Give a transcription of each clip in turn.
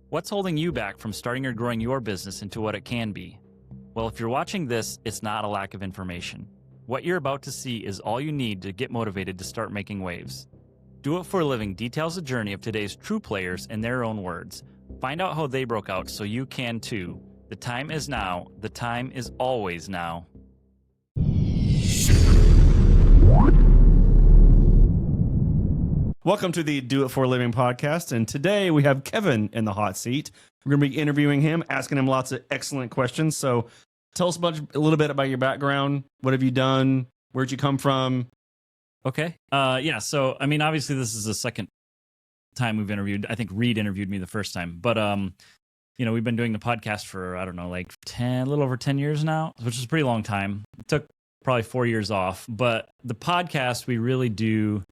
What's holding you back from starting or growing your business into what it can be? Well, if you're watching this, it's not a lack of information. What you're about to see is all you need to get motivated to start making waves. Do It For a Living details the journey of today's true players in their own words. Find out how they broke out so you can too. The time is now. The time is always now. Welcome to the Do It For a Living podcast, and today we have Kevin in the hot seat. We're going to be interviewing him, asking him lots of excellent questions. So tell us a little bit about your background. What have you done? Where'd you come from? Okay. So, obviously this is the second time we've interviewed. I think Reed interviewed me the first time. But, we've been doing the podcast for, a little over 10 years now, which is a pretty long time. It took probably 4 years off. But the podcast we really do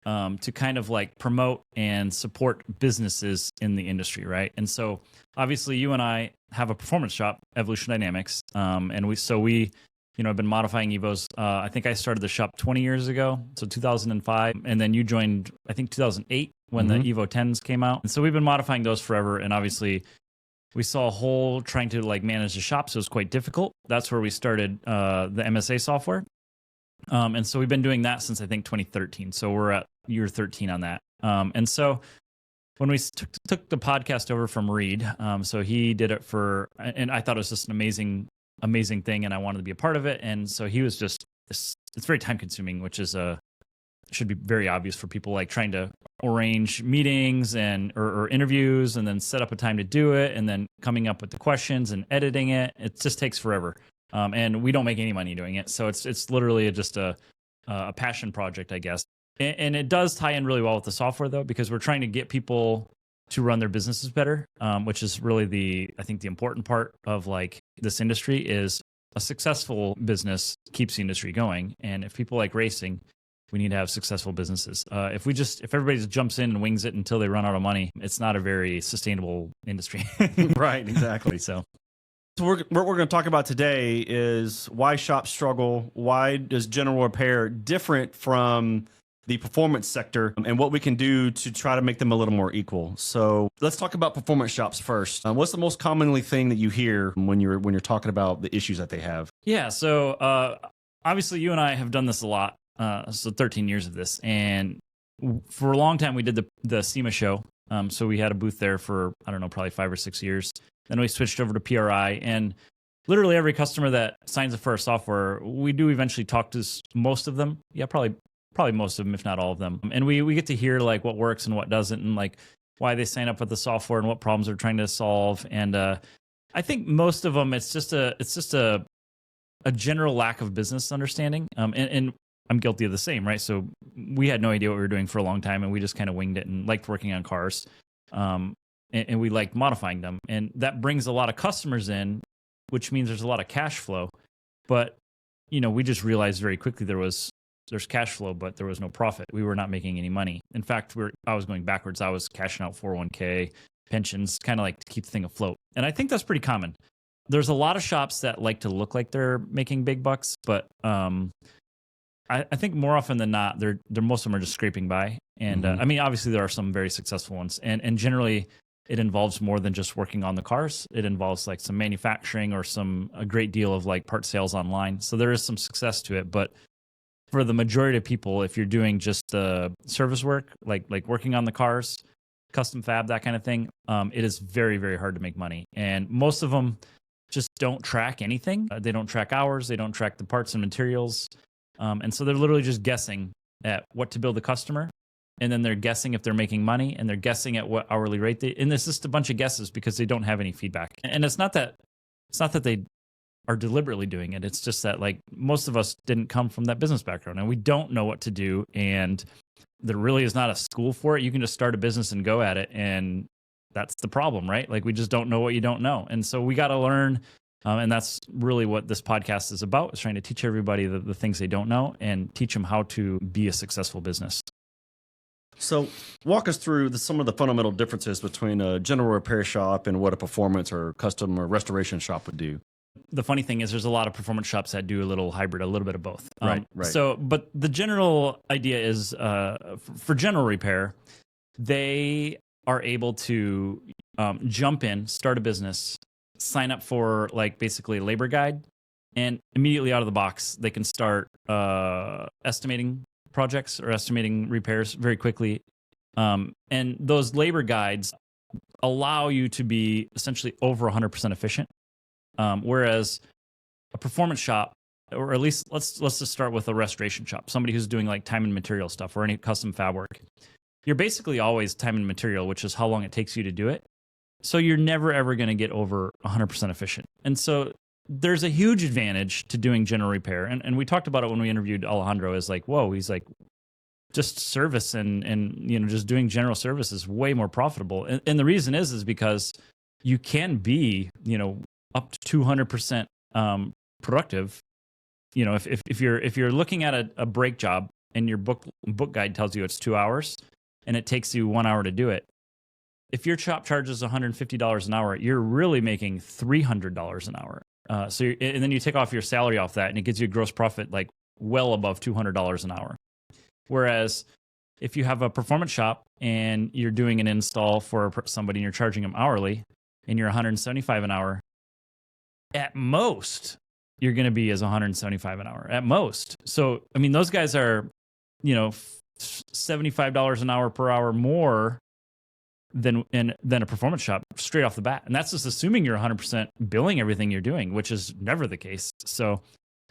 to kind of like promote and support businesses in the industry, right? And so obviously you and I have a performance shop, Evolution Dynamics, and we have been modifying Evos. I think I started the shop 20 years ago, so 2005, and then you joined, I think 2008 when the Evo 10s came out. And so we've been modifying those forever, and obviously we saw a hole trying to like manage the shop, so it was quite difficult. That's where we started the MSA software. And so we've been doing that since I think 2013. So we're at year 13 on that. And so when we took the podcast over from Reed, so he did it and I thought it was just an amazing thing, and I wanted to be a part of it. And so he was it's very time consuming, which is should be very obvious for people like trying to arrange meetings or interviews and then set up a time to do it and then coming up with the questions and editing it. It just takes forever. And we don't make any money doing it. So it's literally just a passion project, I guess. And it does tie in really well with the software, though, because we're trying to get people to run their businesses better, which is really I think the important part of like this industry is a successful business keeps the industry going. And if people like racing, we need to have successful businesses. If everybody just jumps in and wings it until they run out of money, it's not a very sustainable industry. Right, exactly. So what we're going to talk about today is why shops struggle, why does general repair different from the performance sector, and what we can do to try to make them a little more equal. So let's talk about performance shops first. What's the most commonly thing that you hear when you're talking about the issues that they have? Yeah, so obviously you and I have done this a lot. So 13 years of this, and for a long time we did the SEMA show. So we had a booth there for probably 5 or 6 years. Then we switched over to PRI, and literally every customer that signs up for our software, we do eventually talk to most of them. Yeah, probably most of them, if not all of them. And we get to hear like what works and what doesn't, and like why they sign up with the software and what problems they're trying to solve. And I think most of them, it's just a general lack of business understanding. And I'm guilty of the same, right? So we had no idea what we were doing for a long time, and we just kind of winged it and liked working on cars. And we liked modifying them. And that brings a lot of customers in, which means there's a lot of cash flow. But, we just realized very quickly there's cash flow, but there was no profit. We were not making any money. In fact, I was going backwards. I was cashing out 401k, pensions, kind of like to keep the thing afloat. And I think that's pretty common. There's a lot of shops that like to look like they're making big bucks, but I think more often than not, most of them are just scraping by. And obviously there are some very successful ones, and generally it involves more than just working on the cars. It involves like some manufacturing or a great deal of like part sales online. So there is some success to it. But for the majority of people, if you're doing just the service work, like working on the cars, custom fab, that kind of thing, it is very, very hard to make money. And most of them just don't track anything. They don't track hours. They don't track the parts and materials. And so they're literally just guessing at what to bill the customer. And then they're guessing if they're making money, and they're guessing at what hourly rate and it's just a bunch of guesses because they don't have any feedback. And it's not that they are deliberately doing it. It's just that like most of us didn't come from that business background, and we don't know what to do. And there really is not a school for it. You can just start a business and go at it. And that's the problem, right? Like we just don't know what you don't know. And so we got to learn. And that's really what this podcast is about, is trying to teach everybody the things they don't know and teach them how to be a successful business. So walk us through some of the fundamental differences between a general repair shop and what a performance or custom or restoration shop would do. The funny thing is there's a lot of performance shops that do a little hybrid, a little bit of both. Right. So, but the general idea is for general repair, they are able to jump in, start a business, sign up for like basically a labor guide, and immediately out of the box, they can start estimating projects or estimating repairs very quickly. And those labor guides allow you to be essentially over 100% efficient. Whereas a performance shop, or at least let's just start with a restoration shop, somebody who's doing like time and material stuff or any custom fab work. You're basically always time and material, which is how long it takes you to do it. So you're never, ever going to get over 100% efficient. And so there's a huge advantage to doing general repair. And we talked about it when we interviewed Alejandro, is like, whoa, he's like, just service and just doing general service is way more profitable. And the reason is because you can be, up to 200% productive. If you're looking at a brake job and your book guide tells you it's 2 hours and it takes you 1 hour to do it, if your shop charges $150 an hour, you're really making $300 an hour. And then you take off your salary off that, and it gives you a gross profit like well above $200 an hour. Whereas if you have a performance shop and you're doing an install for somebody and you're charging them hourly and you're $175 an hour, at most you're going to be as $175 an hour at most. So, I mean, those guys are, $75 an hour per hour more than a performance shop straight off the bat. And that's just assuming you're 100% billing everything you're doing, which is never the case. So,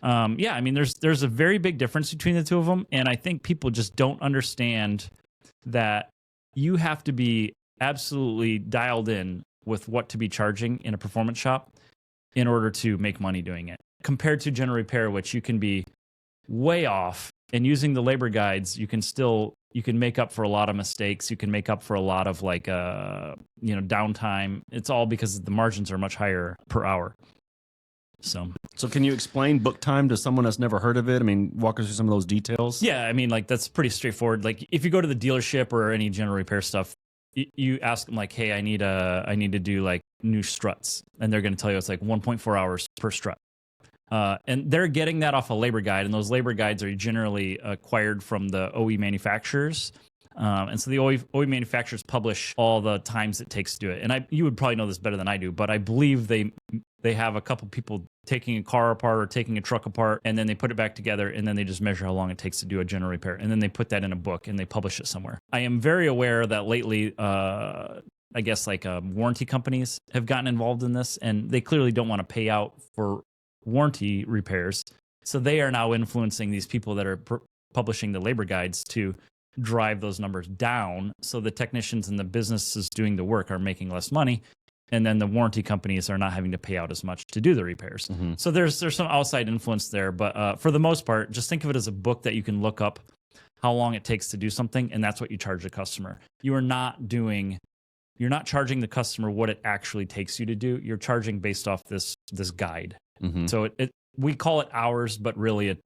I mean, there's a very big difference between the two of them. And I think people just don't understand that you have to be absolutely dialed in with what to be charging in a performance shop in order to make money doing it. Compared to general repair, which you can be way off, and using the labor guides, you can make up for a lot of mistakes. You can make up for a lot of downtime. It's all because the margins are much higher per hour. So can you explain book time to someone that's never heard of it? I mean, walk us through some of those details. Yeah, I mean, like that's pretty straightforward. Like if you go to the dealership or any general repair stuff, you ask them like, hey, I need to do like new struts, and they're going to tell you it's like 1.4 hours per strut. And they're getting that off a labor guide, and those labor guides are generally acquired from the OE manufacturers. And so the OE manufacturers publish all the times it takes to do it. And you would probably know this better than I do, but I believe they have a couple people taking a car apart or taking a truck apart, and then they put it back together, and then they just measure how long it takes to do a general repair. And then they put that in a book and they publish it somewhere. I am very aware that lately, I guess like warranty companies have gotten involved in this, and they clearly don't want to pay out for warranty repairs. So they are now influencing these people that are publishing the labor guides to drive those numbers down, so the technicians and the businesses doing the work are making less money, and then the warranty companies are not having to pay out as much to do the repairs. Mm-hmm. So there's some outside influence there, but for the most part, just think of it as a book that you can look up how long it takes to do something, and that's what you charge the customer. You're not charging the customer what it actually takes you to do. You're charging based off this guide. Mm-hmm. So we call it hours, but really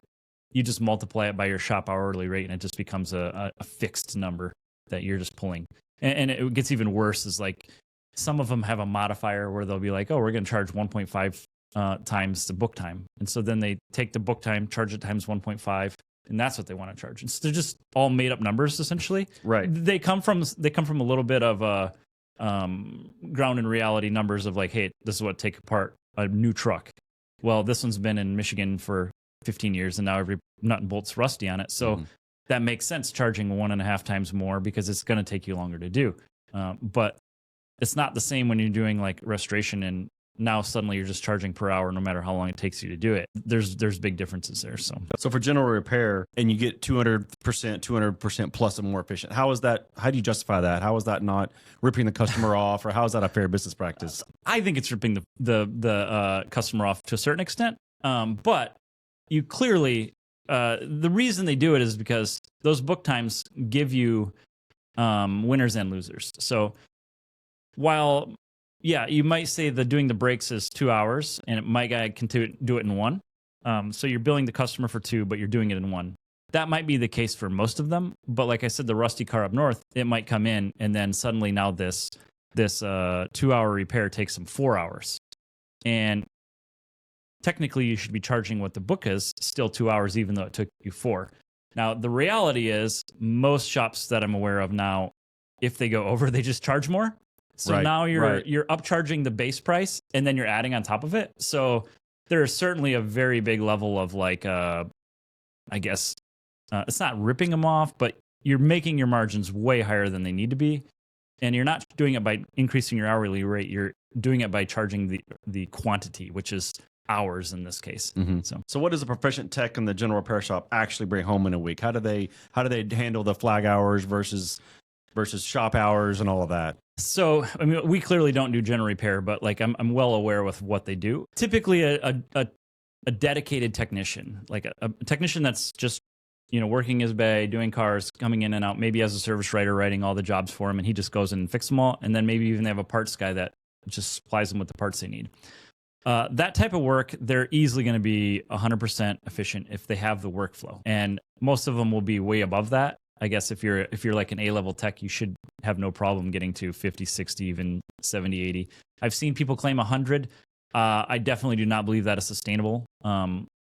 you just multiply it by your shop hourly rate, and it just becomes a fixed number that you're just pulling. And it gets even worse, is like some of them have a modifier where they'll be like, oh, we're going to charge 1.5 times the book time. And so then they take the book time, charge it times 1.5, and that's what they want to charge. And so they're just all made up numbers, essentially. Right. They come from a little bit of ground and reality numbers of like, hey, this is what take apart a new truck. Well, this one's been in Michigan for 15 years, and now every nut and bolt's rusty on it. So that makes sense, charging 1.5 times more, because it's going to take you longer to do. But it's not the same when you're doing like restoration, and now suddenly you're just charging per hour no matter how long it takes you to do it. There's big differences there. So for general repair, and you get 200% plus and more efficient, how is that? How do you justify that? How is that not ripping the customer off, or how is that a fair business practice? I think it's ripping the customer off to a certain extent. But you clearly, the reason they do it is because those book times give you winners and losers. So while, yeah, you might say that doing the brakes is 2 hours, and my guy can do it in 1. So you're billing the customer for 2, but you're doing it in 1. That might be the case for most of them. But like I said, the rusty car up north, it might come in, and then suddenly now this 2-hour repair takes them 4 hours. And technically you should be charging what the book is, still 2 hours, even though it took you 4. Now, the reality is most shops that I'm aware of now, if they go over, they just charge more. So Right, now right. you're upcharging the base price and then you're adding on top of it. So there is certainly a very big level of like, I guess it's not ripping them off, but you're making your margins way higher than they need to be. And you're not doing it by increasing your hourly rate. You're doing it by charging the quantity, which is hours in this case. So what does a proficient tech in the general repair shop actually bring home in a week? How do they handle the flag hours versus shop hours and all of that? So, I mean, we clearly don't do general repair, but like I'm well aware with what they do. Typically, a dedicated technician, like a technician that's just working his bay, doing cars, coming in and out, maybe as a service writer, writing all the jobs for him, and he just goes in and fixes them all. And then maybe even they have a parts guy that just supplies them with the parts they need. That type of work, they're easily going to be 100% efficient if they have the workflow, and most of them will be way above that. I guess if you're like an A-level tech, you should have no problem getting to 50, 60, even 70, 80. I've seen people claim 100. I definitely do not believe that is sustainable.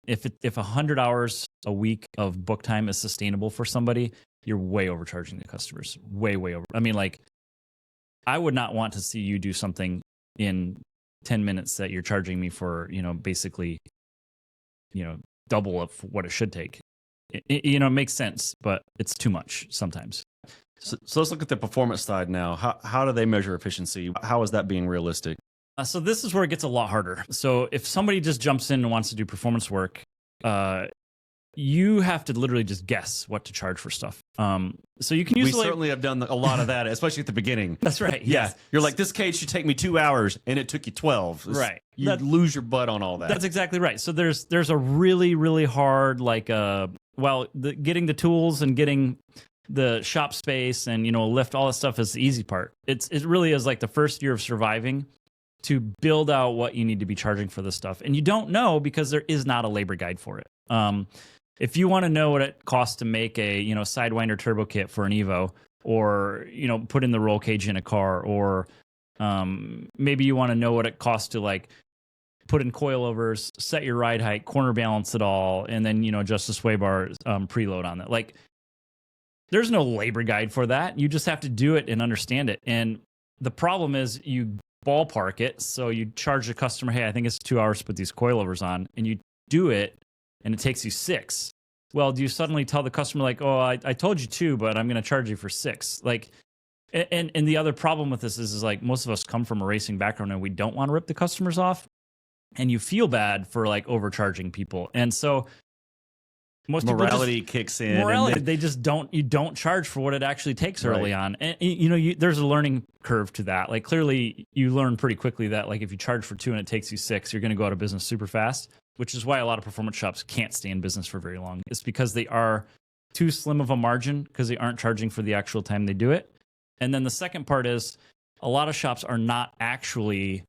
If 100 hours a week of book time is sustainable for somebody, you're way overcharging the customers. Way, way over. I mean, like, I would not want to see you do something in 10 minutes that you're charging me for, basically, double of what it should take. It makes sense, but it's too much sometimes. So let's look at the performance side now. How do they measure efficiency? How is that being realistic? So this is where it gets a lot harder. So if somebody just jumps in and wants to do performance work, you have to literally just guess what to charge for stuff. So you can use. We certainly have done a lot of that, especially at the beginning. That's right. Yeah, Yes. you're like, this case should take me 2 hours, and it took you 12. Right. You lose your butt on all that. That's exactly right. So there's a really, really hard getting the tools and getting the shop space and lift, all that stuff is the easy part. It really is like the first year of surviving to build out what you need to be charging for this stuff. And you don't know because there is not a labor guide for it. If you want to know what it costs to make a Sidewinder turbo kit for an Evo, or put in the roll cage in a car, or maybe you want to know what it costs to like put in coilovers, set your ride height, corner balance it all, and then adjust the sway bar preload on it. Like, there's no labor guide for that. You just have to do it and understand it. And the problem is you ballpark it. So you charge the customer, hey, I think it's 2 hours to put these coilovers on, and you do it and it takes you 6. Well, do you suddenly tell the customer like, oh, I told you 2, but I'm going to charge you for 6? Like, and the other problem with this is like most of us come from a racing background and we don't want to rip the customers off, and you feel bad for like overcharging people. And so most morality kicks in. Morality, they just you don't charge for what it actually takes early on. And there's a learning curve to that. Like, clearly you learn pretty quickly that like if you charge for 2 and it takes you 6, you're going to go out of business super fast, which is why a lot of performance shops can't stay in business for very long. It's because they are too slim of a margin because they aren't charging for the actual time they do it. And then the second part is a lot of shops are not actually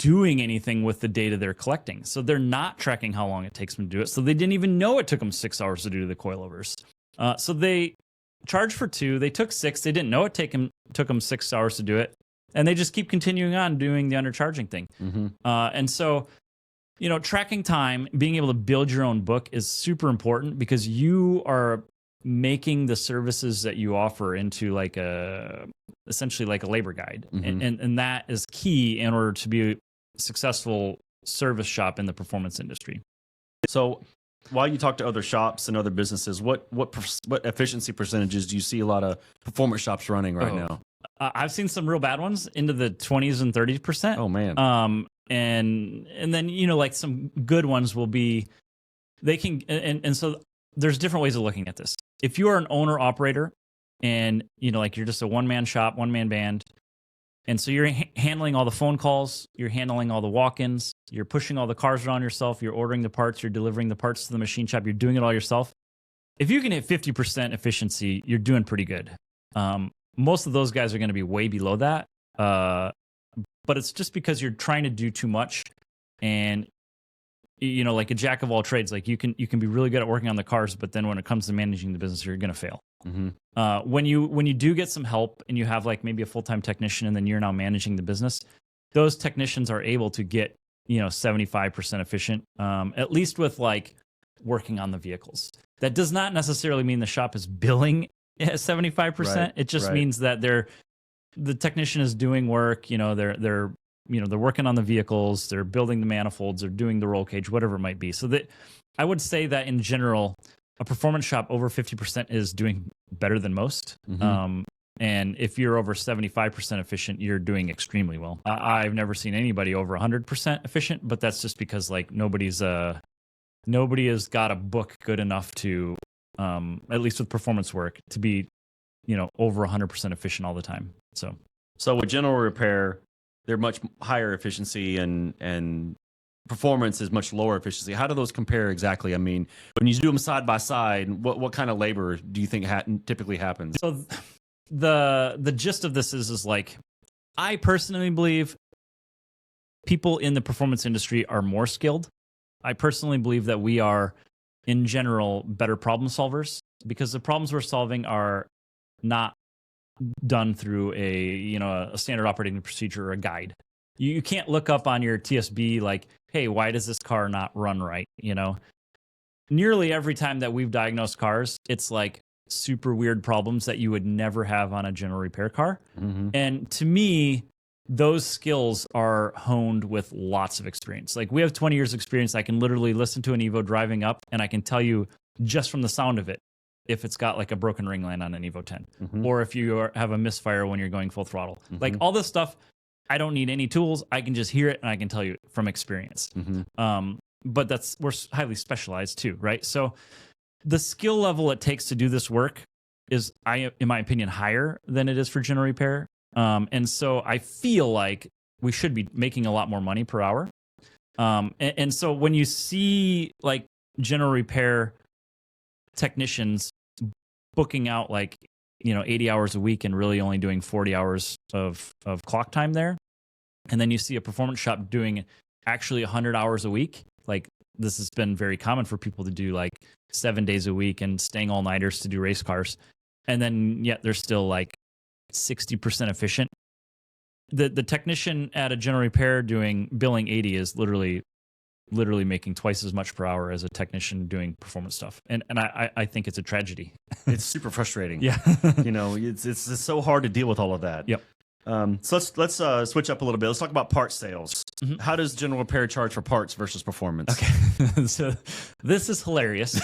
doing anything with the data they're collecting. So they're not tracking how long it takes them to do it. So they didn't even know it took them 6 hours to do the coilovers. So they charged for 2. They took 6. They didn't know it took them 6 hours to do it. And they just keep continuing on doing the undercharging thing. And so, tracking time, being able to build your own book is super important because you are making the services that you offer into like essentially like a labor guide. And that is key in order to be a successful service shop in the performance industry. So while you talk to other shops and other businesses, what efficiency percentages do you see a lot of performance shops running right now? I've seen some real bad ones into the 20s and 30%. Oh man. And then like some good ones will be, they can, and so there's different ways of looking at this. If you are an owner operator and like you're just a one-man shop, one-man band, and so you're handling all the phone calls, you're handling all the walk-ins, you're pushing all the cars around yourself, you're ordering the parts, you're delivering the parts to the machine shop, you're doing it all yourself. If you can hit 50% efficiency, you're doing pretty good. Most of those guys are going to be way below that. But it's just because you're trying to do too much, and like a jack of all trades, like you can be really good at working on the cars, but then when it comes to managing the business, you're going to fail. When you do get some help and you have like maybe a full-time technician and then you're now managing the business, those technicians are able to get 75% efficient, at least with like working on the vehicles. That does not necessarily mean the shop is billing at 75%. It just means that they're the technician is doing work. They're working on the vehicles, they're building the manifolds, they're doing the roll cage, whatever it might be. So that I would say that in general, a performance shop over 50% is doing better than most. And if you're over 75% efficient, you're doing extremely well. I've never seen anybody over 100% efficient, but that's just because like nobody has got a book good enough to, at least with performance work, to be, over 100% efficient all the time. So with general repair, they're much higher efficiency and performance is much lower efficiency. How do those compare exactly? I mean, when you do them side by side, what kind of labor do you think typically happens? So the gist of this is like, I personally believe people in the performance industry are more skilled. I personally believe that we are, in general, better problem solvers because the problems we're solving are not done through a standard operating procedure or a guide. You can't look up on your TSB like, hey, why does this car not run right? Nearly every time that we've diagnosed cars, it's like super weird problems that you would never have on a general repair car. And to me, those skills are honed with lots of experience. Like we have 20 years experience. I can literally listen to an Evo driving up and I can tell you just from the sound of it if it's got like a broken ring line on an Evo 10 or if you have a misfire when you're going full throttle. Like all this stuff, I don't need any tools. I can just hear it and I can tell you from experience. But we're highly specialized too, right? So the skill level it takes to do this work is, in my opinion, higher than it is for general repair. And so I feel like we should be making a lot more money per hour. And so when you see like general repair technicians booking out like 80 hours a week and really only doing 40 hours of clock time there, and then you see a performance shop doing actually 100 hours a week, like this has been very common for people to do like 7 days a week and staying all-nighters to do race cars, and then yet they're still like 60% efficient. The technician at a general repair billing 80 is literally making twice as much per hour as a technician doing performance stuff. And I think it's a tragedy. It's super frustrating. Yeah. It's so hard to deal with all of that. Yep. So let's switch up a little bit. Let's talk about part sales. How does general repair charge for parts versus performance? Okay. So this is hilarious.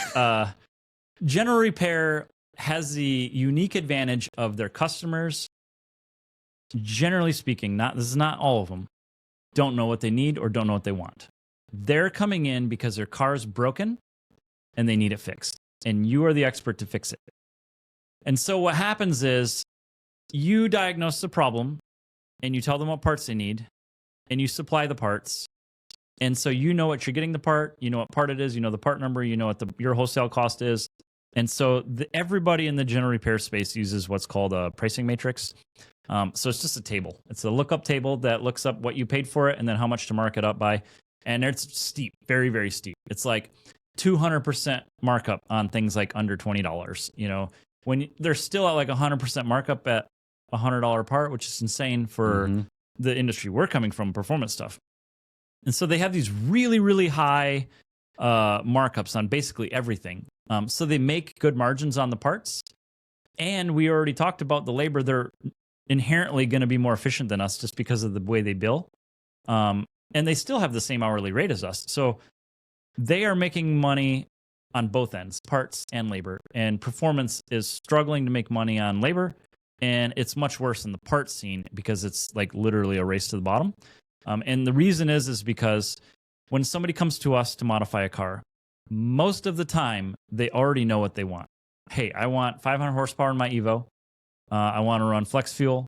General repair has the unique advantage of their customers, generally speaking, this is not all of them, don't know what they need or don't know what they want. They're coming in because their car is broken and they need it fixed. And you are the expert to fix it. And so what happens is you diagnose the problem and you tell them what parts they need and you supply the parts. And so you know what you're getting the part, you know what part it is, you know the part number, you know what your wholesale cost is. And so everybody in the general repair space uses what's called a pricing matrix. So it's just a table. It's a lookup table that looks up what you paid for it and then how much to mark it up by. And it's steep, very, very steep. It's like 200% markup on things like under $20. When they're still at like 100% markup at a $100 part, which is insane for the industry we're coming from, performance stuff. And so they have these really, really high markups on basically everything. So they make good margins on the parts. And we already talked about the labor. They're inherently going to be more efficient than us just because of the way they bill. And they still have the same hourly rate as us. So they are making money on both ends, parts and labor. And performance is struggling to make money on labor. And it's much worse in the parts scene because it's like literally a race to the bottom. And the reason is because when somebody comes to us to modify a car, most of the time they already know what they want. Hey, I want 500 horsepower in my Evo. I want to run flex fuel.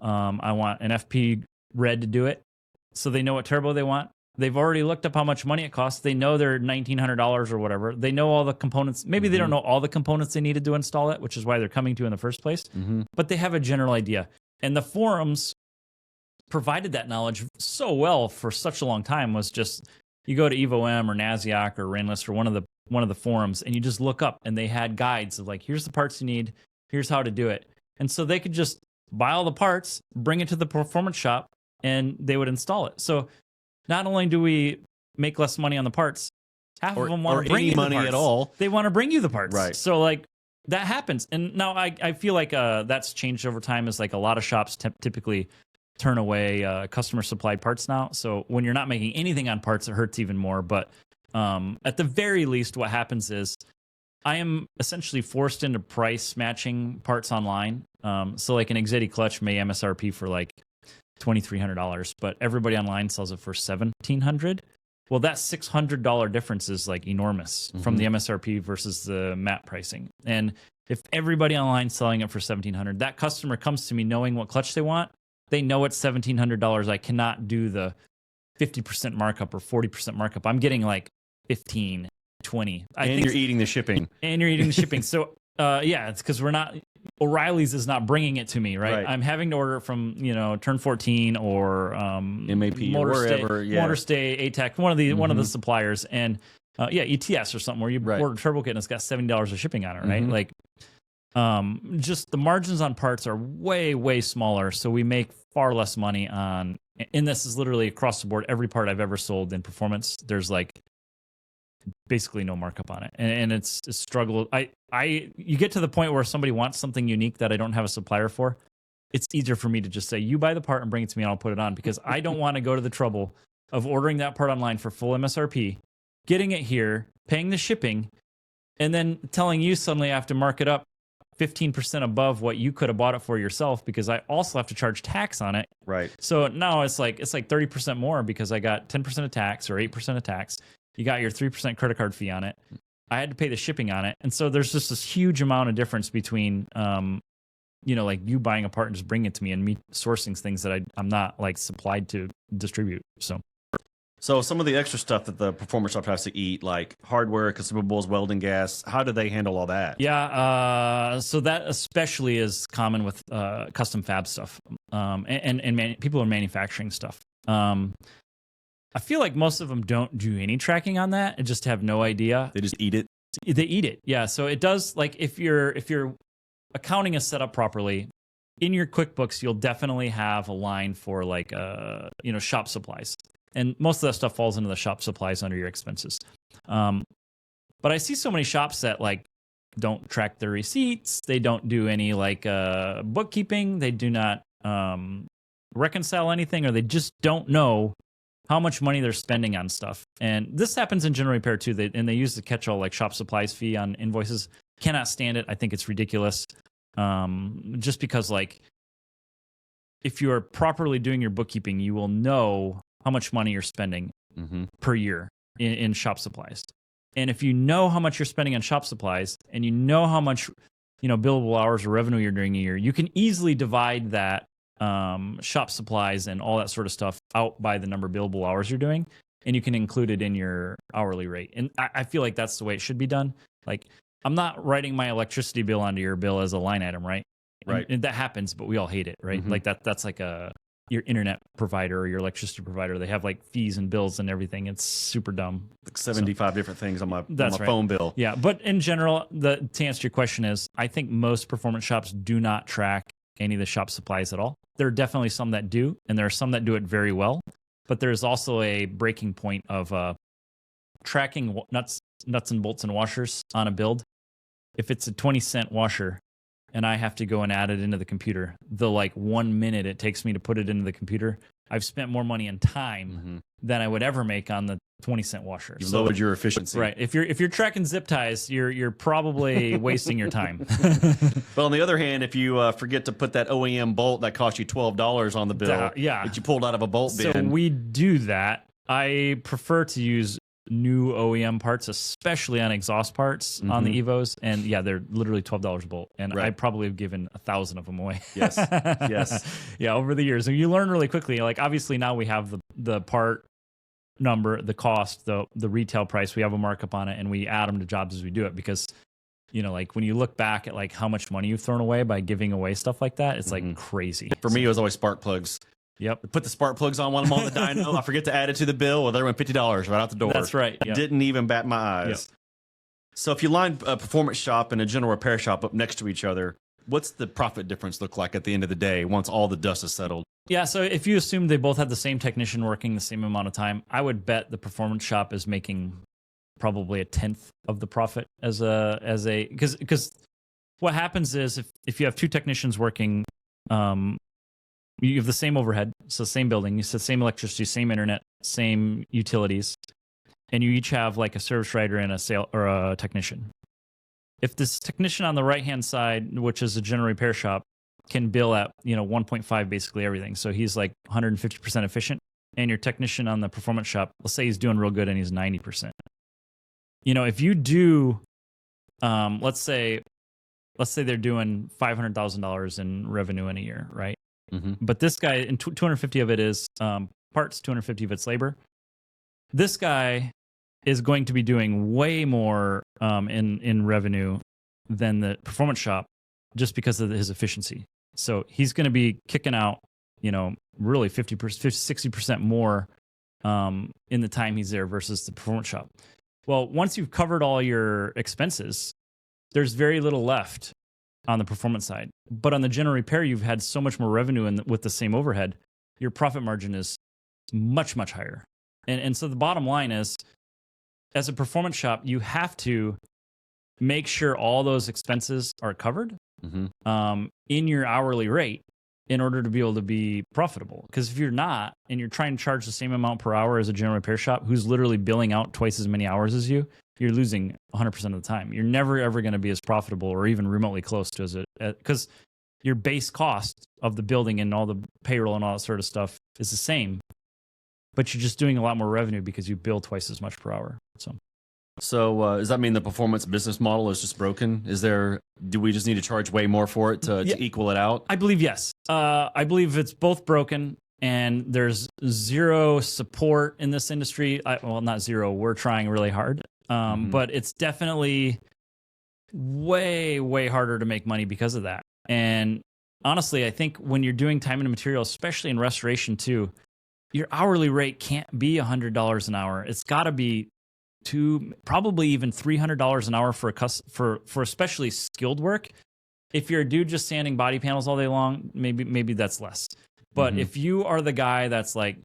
I want an FP red to do it. So they know what turbo they want. They've already looked up how much money it costs. They know they're $1,900 or whatever. They know all the components. Maybe they don't know all the components they needed to install it, which is why they're coming to in the first place. But they have a general idea. And the forums provided that knowledge so well for such a long time. Was just you go to EvoM or Naziak or Rainlist or one of the forums and you just look up and they had guides of like, here's the parts you need, here's how to do it. And so they could just buy all the parts, bring it to the performance shop, and they would install it. So not only do we make less money on the parts, half of them want to bring you the parts. At all. They want to bring you the parts. Right. So like that happens. And now I feel like that's changed over time. Is like a lot of shops typically turn away customer supplied parts now. So when you're not making anything on parts, it hurts even more. But at the very least, what happens is I am essentially forced into price matching parts online. So like an Exedi clutch may MSRP for like $2,300, but everybody online sells it for $1,700. Well, that $600 difference is like enormous from the MSRP versus the MAP pricing. And if everybody online selling it for $1,700, that customer comes to me knowing what clutch they want. They know it's $1,700. I cannot do the 50% markup or 40% markup. I'm getting like 15, 20. And you're eating the shipping. And you're eating the shipping. So yeah, it's because O'Reilly's is not bringing it to me, right? I'm having to order it from, Turn 14 or MAP or wherever. Motor Stay, ATAC, one of the suppliers. And ETS or something where you order turbo kit and it's got $70 of shipping on it, right? Like just the margins on parts are way, way smaller. So we make far less money on, and this is literally across the board, every part I've ever sold in performance, there's like basically no markup on it. And it's a struggle. You get to the point where somebody wants something unique that I don't have a supplier for. It's easier for me to just say, you buy the part and bring it to me and I'll put it on, because I don't want to go to the trouble of ordering that part online for full MSRP, getting it here, paying the shipping, and then telling you suddenly I have to mark it up 15% above what you could have bought it for yourself, because I also have to charge tax on it. Right. So now it's like 30% more because I got 10% of tax or 8% of tax. You got your 3% credit card fee on it. I had to pay the shipping on it. And so there's just this huge amount of difference between, like you buying a part and just bringing it to me and me sourcing things that I'm not like supplied to distribute. So some of the extra stuff that the performance shop has to eat, like hardware, consumables, welding gas, how do they handle all that? Yeah, so that especially is common with custom fab stuff and people in manufacturing stuff. I feel like most of them don't do any tracking on that and just have no idea. They just eat it. They eat it, yeah. So it does, like if your accounting is set up properly, in your QuickBooks, you'll definitely have a line for like shop supplies. And most of that stuff falls into the shop supplies under your expenses. But I see so many shops that like don't track their receipts. They don't do any like bookkeeping. They do not reconcile anything, or they just don't know how much money they're spending on stuff. And this happens in general repair too. They use the catch-all like shop supplies fee on invoices. Cannot stand it. I think it's ridiculous. Just because like if you are properly doing your bookkeeping, you will know how much money you're spending per year in shop supplies. And if you know how much you're spending on shop supplies and you know how much, billable hours or revenue you're doing a year, you can easily divide that shop supplies and all that sort of stuff out by the number of billable hours you're doing, and you can include it in your hourly rate. And I feel like that's the way it should be done. Like I'm not writing my electricity bill onto your bill as a line item, right? Right. And that happens, but we all hate it, right? Like that's like your internet provider or your electricity provider. They have like fees and bills and everything. It's super dumb. Like 75 different things on my right. phone bill. Yeah, but in general, to answer your question is, I think most performance shops do not track any of the shop supplies at all. There are definitely some that do, and there are some that do it very well. But there's also a breaking point of tracking nuts and bolts and washers on a build. If it's a 20-cent washer and I have to go and add it into the computer, the like 1 minute it takes me to put it into the computer, I've spent more money and time than I would ever make on the 20-cent washer. You lowered your efficiency. Right. If you're tracking zip ties, you're probably wasting your time. But on the other hand, if you forget to put that OEM bolt that cost you $12 on the bill that you pulled out of a bolt bin. So we do that. I prefer to use new OEM parts, especially on exhaust parts on the Evos. And yeah, they're literally $12 a bolt. And I probably have given 1,000 of them away. Yes. Yes. Yeah, over the years. And you learn really quickly. Like obviously now we have the part number, the cost, the retail price, we have a markup on it, and we add them to jobs as we do it, because like when you look back at like how much money you've thrown away by giving away stuff like that, it's like crazy. For me, it was always spark plugs. Yep. Put the spark plugs on while I'm on the dyno. I forget to add it to the bill. Well, there went $50 right out the door. That's right. Yep. Didn't even bat my eyes. Yep. So if you line a performance shop and a general repair shop up next to each other, what's the profit difference look like at the end of the day once all the dust is settled? Yeah, so if you assume they both have the same technician working the same amount of time, I would bet the performance shop is making probably 1/10 of the profit as a because what happens is if you have two technicians working, you have the same overhead, so same building, you said same electricity, same internet, same utilities, and you each have like a service writer and a technician. If this technician on the right hand side, which is a general repair shop, can bill at 1.5 basically everything, so he's like 150% efficient, and your technician on the performance shop, let's say he's doing real good and he's 90%. If you do, let's say they're doing $500,000 in revenue in a year, right? Mm-hmm. But this guy, and 250 of it is parts, 250 of it's labor. This guy is going to be doing way more in revenue than the performance shop just because of his efficiency. So he's going to be kicking out, really 50%, 60% more in the time he's there versus the performance shop. Well, once you've covered all your expenses, there's very little left on the performance side. But on the general repair, you've had so much more revenue with the same overhead, your profit margin is much, much higher. And so the bottom line is, as a performance shop, you have to make sure all those expenses are covered in your hourly rate in order to be able to be profitable. Because if you're not, and you're trying to charge the same amount per hour as a general repair shop who's literally billing out twice as many hours as you, you're losing 100% of the time. You're never, ever going to be as profitable or even remotely close to because your base cost of the building and all the payroll and all that sort of stuff is the same, but you're just doing a lot more revenue because you bill twice as much per hour. So does that mean the performance business model is just broken? Do we just need to charge way more for it to equal it out? I believe yes. I believe it's both broken, and there's zero support in this industry. Well, not zero. We're trying really hard. But it's definitely way, way harder to make money because of that. And honestly, I think when you're doing time and material, especially in restoration too, your hourly rate can't be $100 an hour. It's got to be probably even $300 an hour for especially skilled work. If you're a dude just sanding body panels all day long, maybe that's less. But if you are the guy that's like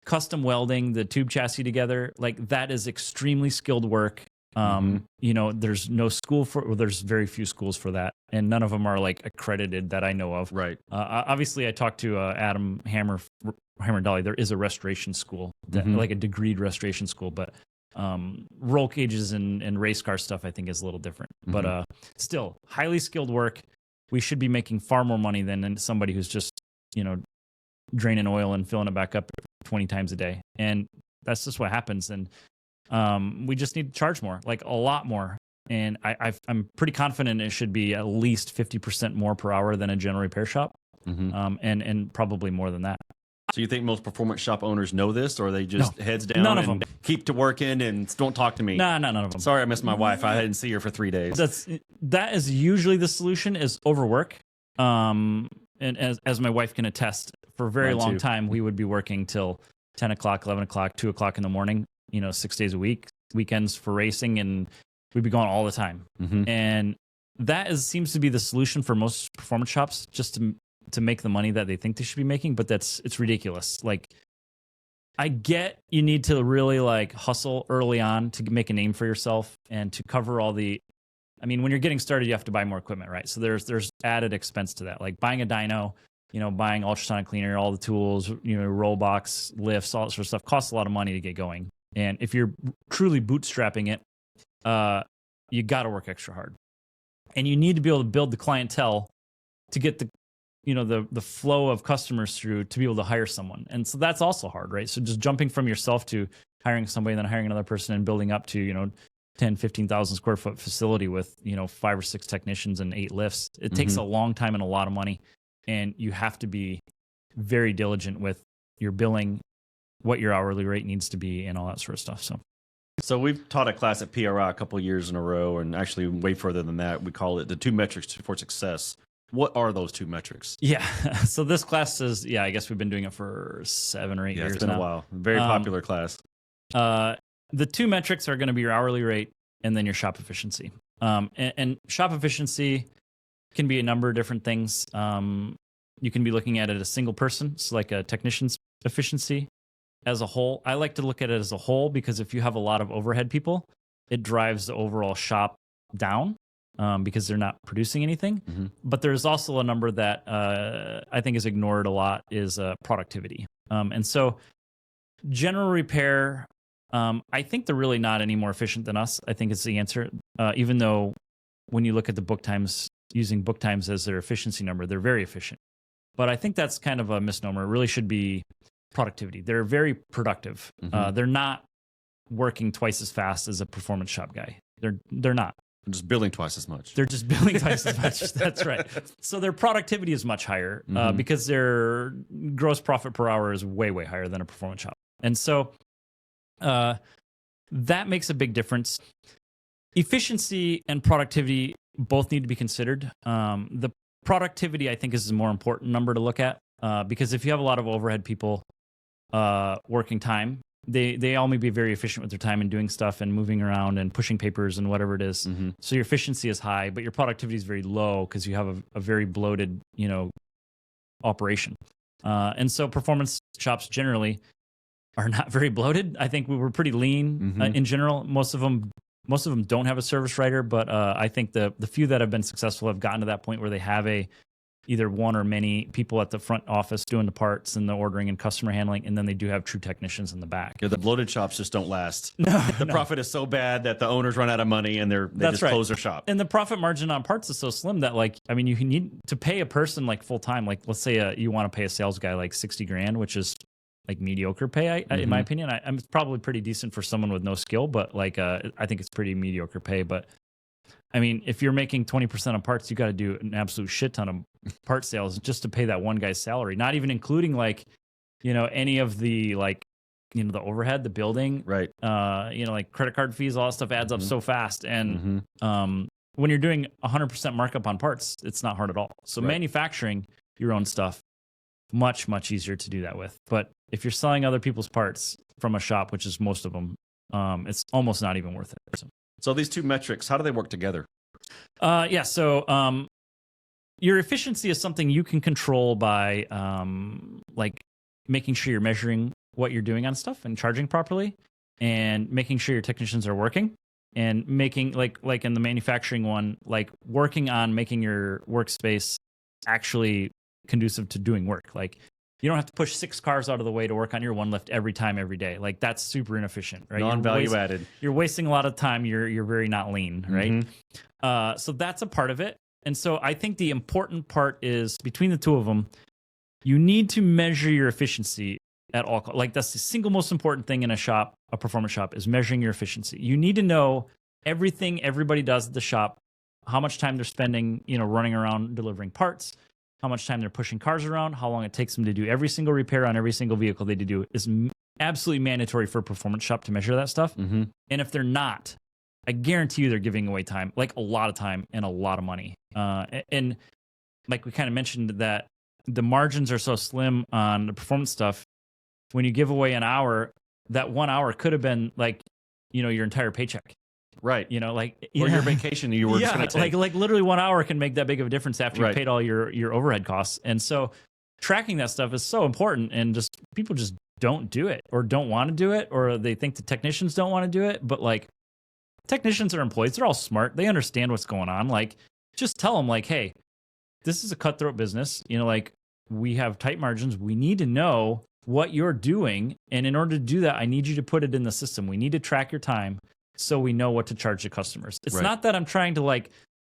custom welding the tube chassis together, like that is extremely skilled work. There's no school there's very few schools for that, and none of them are like accredited that I know of. Right. Obviously I talked to Adam Hammer Dolly. There is a restoration school, like a degreed restoration school, but roll cages and race car stuff I think is a little different. But still highly skilled work. We should be making far more money than somebody who's just draining oil and filling it back up 20 times a day. And that's just what happens. And we just need to charge more, like a lot more. And I'm pretty confident it should be at least 50% more per hour than a general repair shop, and probably more than that. So you think most performance shop owners know this, or are they just heads down none of and them. keep to working and don't talk to me? Nah, none of them. Sorry, I missed my wife. I didn't see her for 3 days. That is usually the solution, is overwork. And as my wife can attest, for a very long time, we would be working till 10 o'clock, 11 o'clock, 2 o'clock in the morning, 6 days a week, weekends for racing, and we'd be going all the time. And that seems to be the solution for most performance shops, just to make the money that they think they should be making, but it's ridiculous. Like, I get you need to really like hustle early on to make a name for yourself and to cover all the, when you're getting started, you have to buy more equipment, right? So there's added expense to that, like buying a dyno, buying ultrasonic cleaner, all the tools, roll box, lifts, all that sort of stuff costs a lot of money to get going. And if you're truly bootstrapping it, you got to work extra hard, and you need to be able to build the clientele to get the flow of customers through to be able to hire someone. And so that's also hard, right? So just jumping from yourself to hiring somebody, then hiring another person and building up to, 10, 15,000 square foot facility with, 5 or 6 technicians and 8 lifts. It takes a long time and a lot of money. And you have to be very diligent with your billing, what your hourly rate needs to be, and all that sort of stuff. So we've taught a class at PRI a couple of years in a row, and actually way further than that. We call it the 2 metrics for success. What are those 2 metrics? Yeah. So this class is, I guess we've been doing it for 7 or 8 years now. It's been a while. Very popular class. The 2 metrics are going to be your hourly rate and then your shop efficiency. And shop efficiency can be a number of different things. You can be looking at it as a single person, so like a technician's efficiency as a whole. I like to look at it as a whole because if you have a lot of overhead people, it drives the overall shop down. because they're not producing anything. Mm-hmm. But there's also a number that I think is ignored a lot is productivity. And so general repair, I think they're really not any more efficient than us. I think it's the answer. Even though when you look at the book times, using book times as their efficiency number, they're very efficient. But I think that's kind of a misnomer. It really should be productivity. They're very productive. Mm-hmm. They're not working twice as fast as a performance shop guy. They're not. They're just billing twice as much. They're just billing twice as much. That's right. So their productivity is much higher because their gross profit per hour is way, way higher than a performance shop. And so that makes a big difference. Efficiency and productivity both need to be considered. The productivity, I think, is a more important number to look at because if you have a lot of overhead people working time, they all may be very efficient with their time and doing stuff and moving around and pushing papers and whatever it is. Mm-hmm. So your efficiency is high, but your productivity is very low because you have a very bloated, operation. And so performance shops generally are not very bloated. I think we were pretty lean in general. Most of them don't have a service writer, but I think the few that have been successful have gotten to that point where they have either one or many people at the front office doing the parts and the ordering and customer handling, and then they do have true technicians in the back. Yeah, the bloated shops just don't last. The profit is so bad that the owners run out of money and they just close their shop. And the profit margin on parts is so slim that you need to pay a person full time. Like let's say you want to pay a sales guy like $60,000, which is like mediocre pay, in my opinion. I'm probably pretty decent for someone with no skill, but I think it's pretty mediocre pay. But I mean, if you're making 20% of parts, you got to do an absolute shit ton of part sales just to pay that one guy's salary, not even including any of the the overhead, the building, right? Credit card fees, all that stuff adds up so fast. And when you're doing 100% markup on parts, it's not hard at all. So manufacturing your own stuff, much, much easier to do that with. But if you're selling other people's parts from a shop, which is most of them, it's almost not even worth it. So these two metrics, how do they work together? So your efficiency is something you can control by making sure you're measuring what you're doing on stuff and charging properly and making sure your technicians are working and making like in the manufacturing one, working on making your workspace actually conducive to doing work. You don't have to push 6 cars out of the way to work on your one lift every time, every day. That's super inefficient, right? Non-value added. You're wasting a lot of time. You're very not lean, right? So that's a part of it. And so I think the important part is between the two of them, you need to measure your efficiency at all. That's the single most important thing in a shop, a performance shop, is measuring your efficiency. You need to know everything everybody does at the shop, how much time they're spending, running around delivering parts, how much time they're pushing cars around, how long it takes them to do every single repair on every single vehicle they do is absolutely mandatory for a performance shop to measure that stuff. And if they're not, I guarantee you they're giving away time, a lot of time and a lot of money. And like we kind of mentioned that the margins are so slim on the performance stuff. When you give away an hour, that 1 hour could have been your entire paycheck. Right. Or your vacation you were just going to take. Like literally 1 hour can make that big of a difference after you've paid all your overhead costs. And so tracking that stuff is so important, and just people just don't do it or don't want to do it, or they think the technicians don't want to do it. But technicians are employees. They're all smart. They understand what's going on. Just tell them hey, this is a cutthroat business. We have tight margins. We need to know what you're doing. And in order to do that, I need you to put it in the system. We need to track your time so we know what to charge the customers. It's not that I'm trying to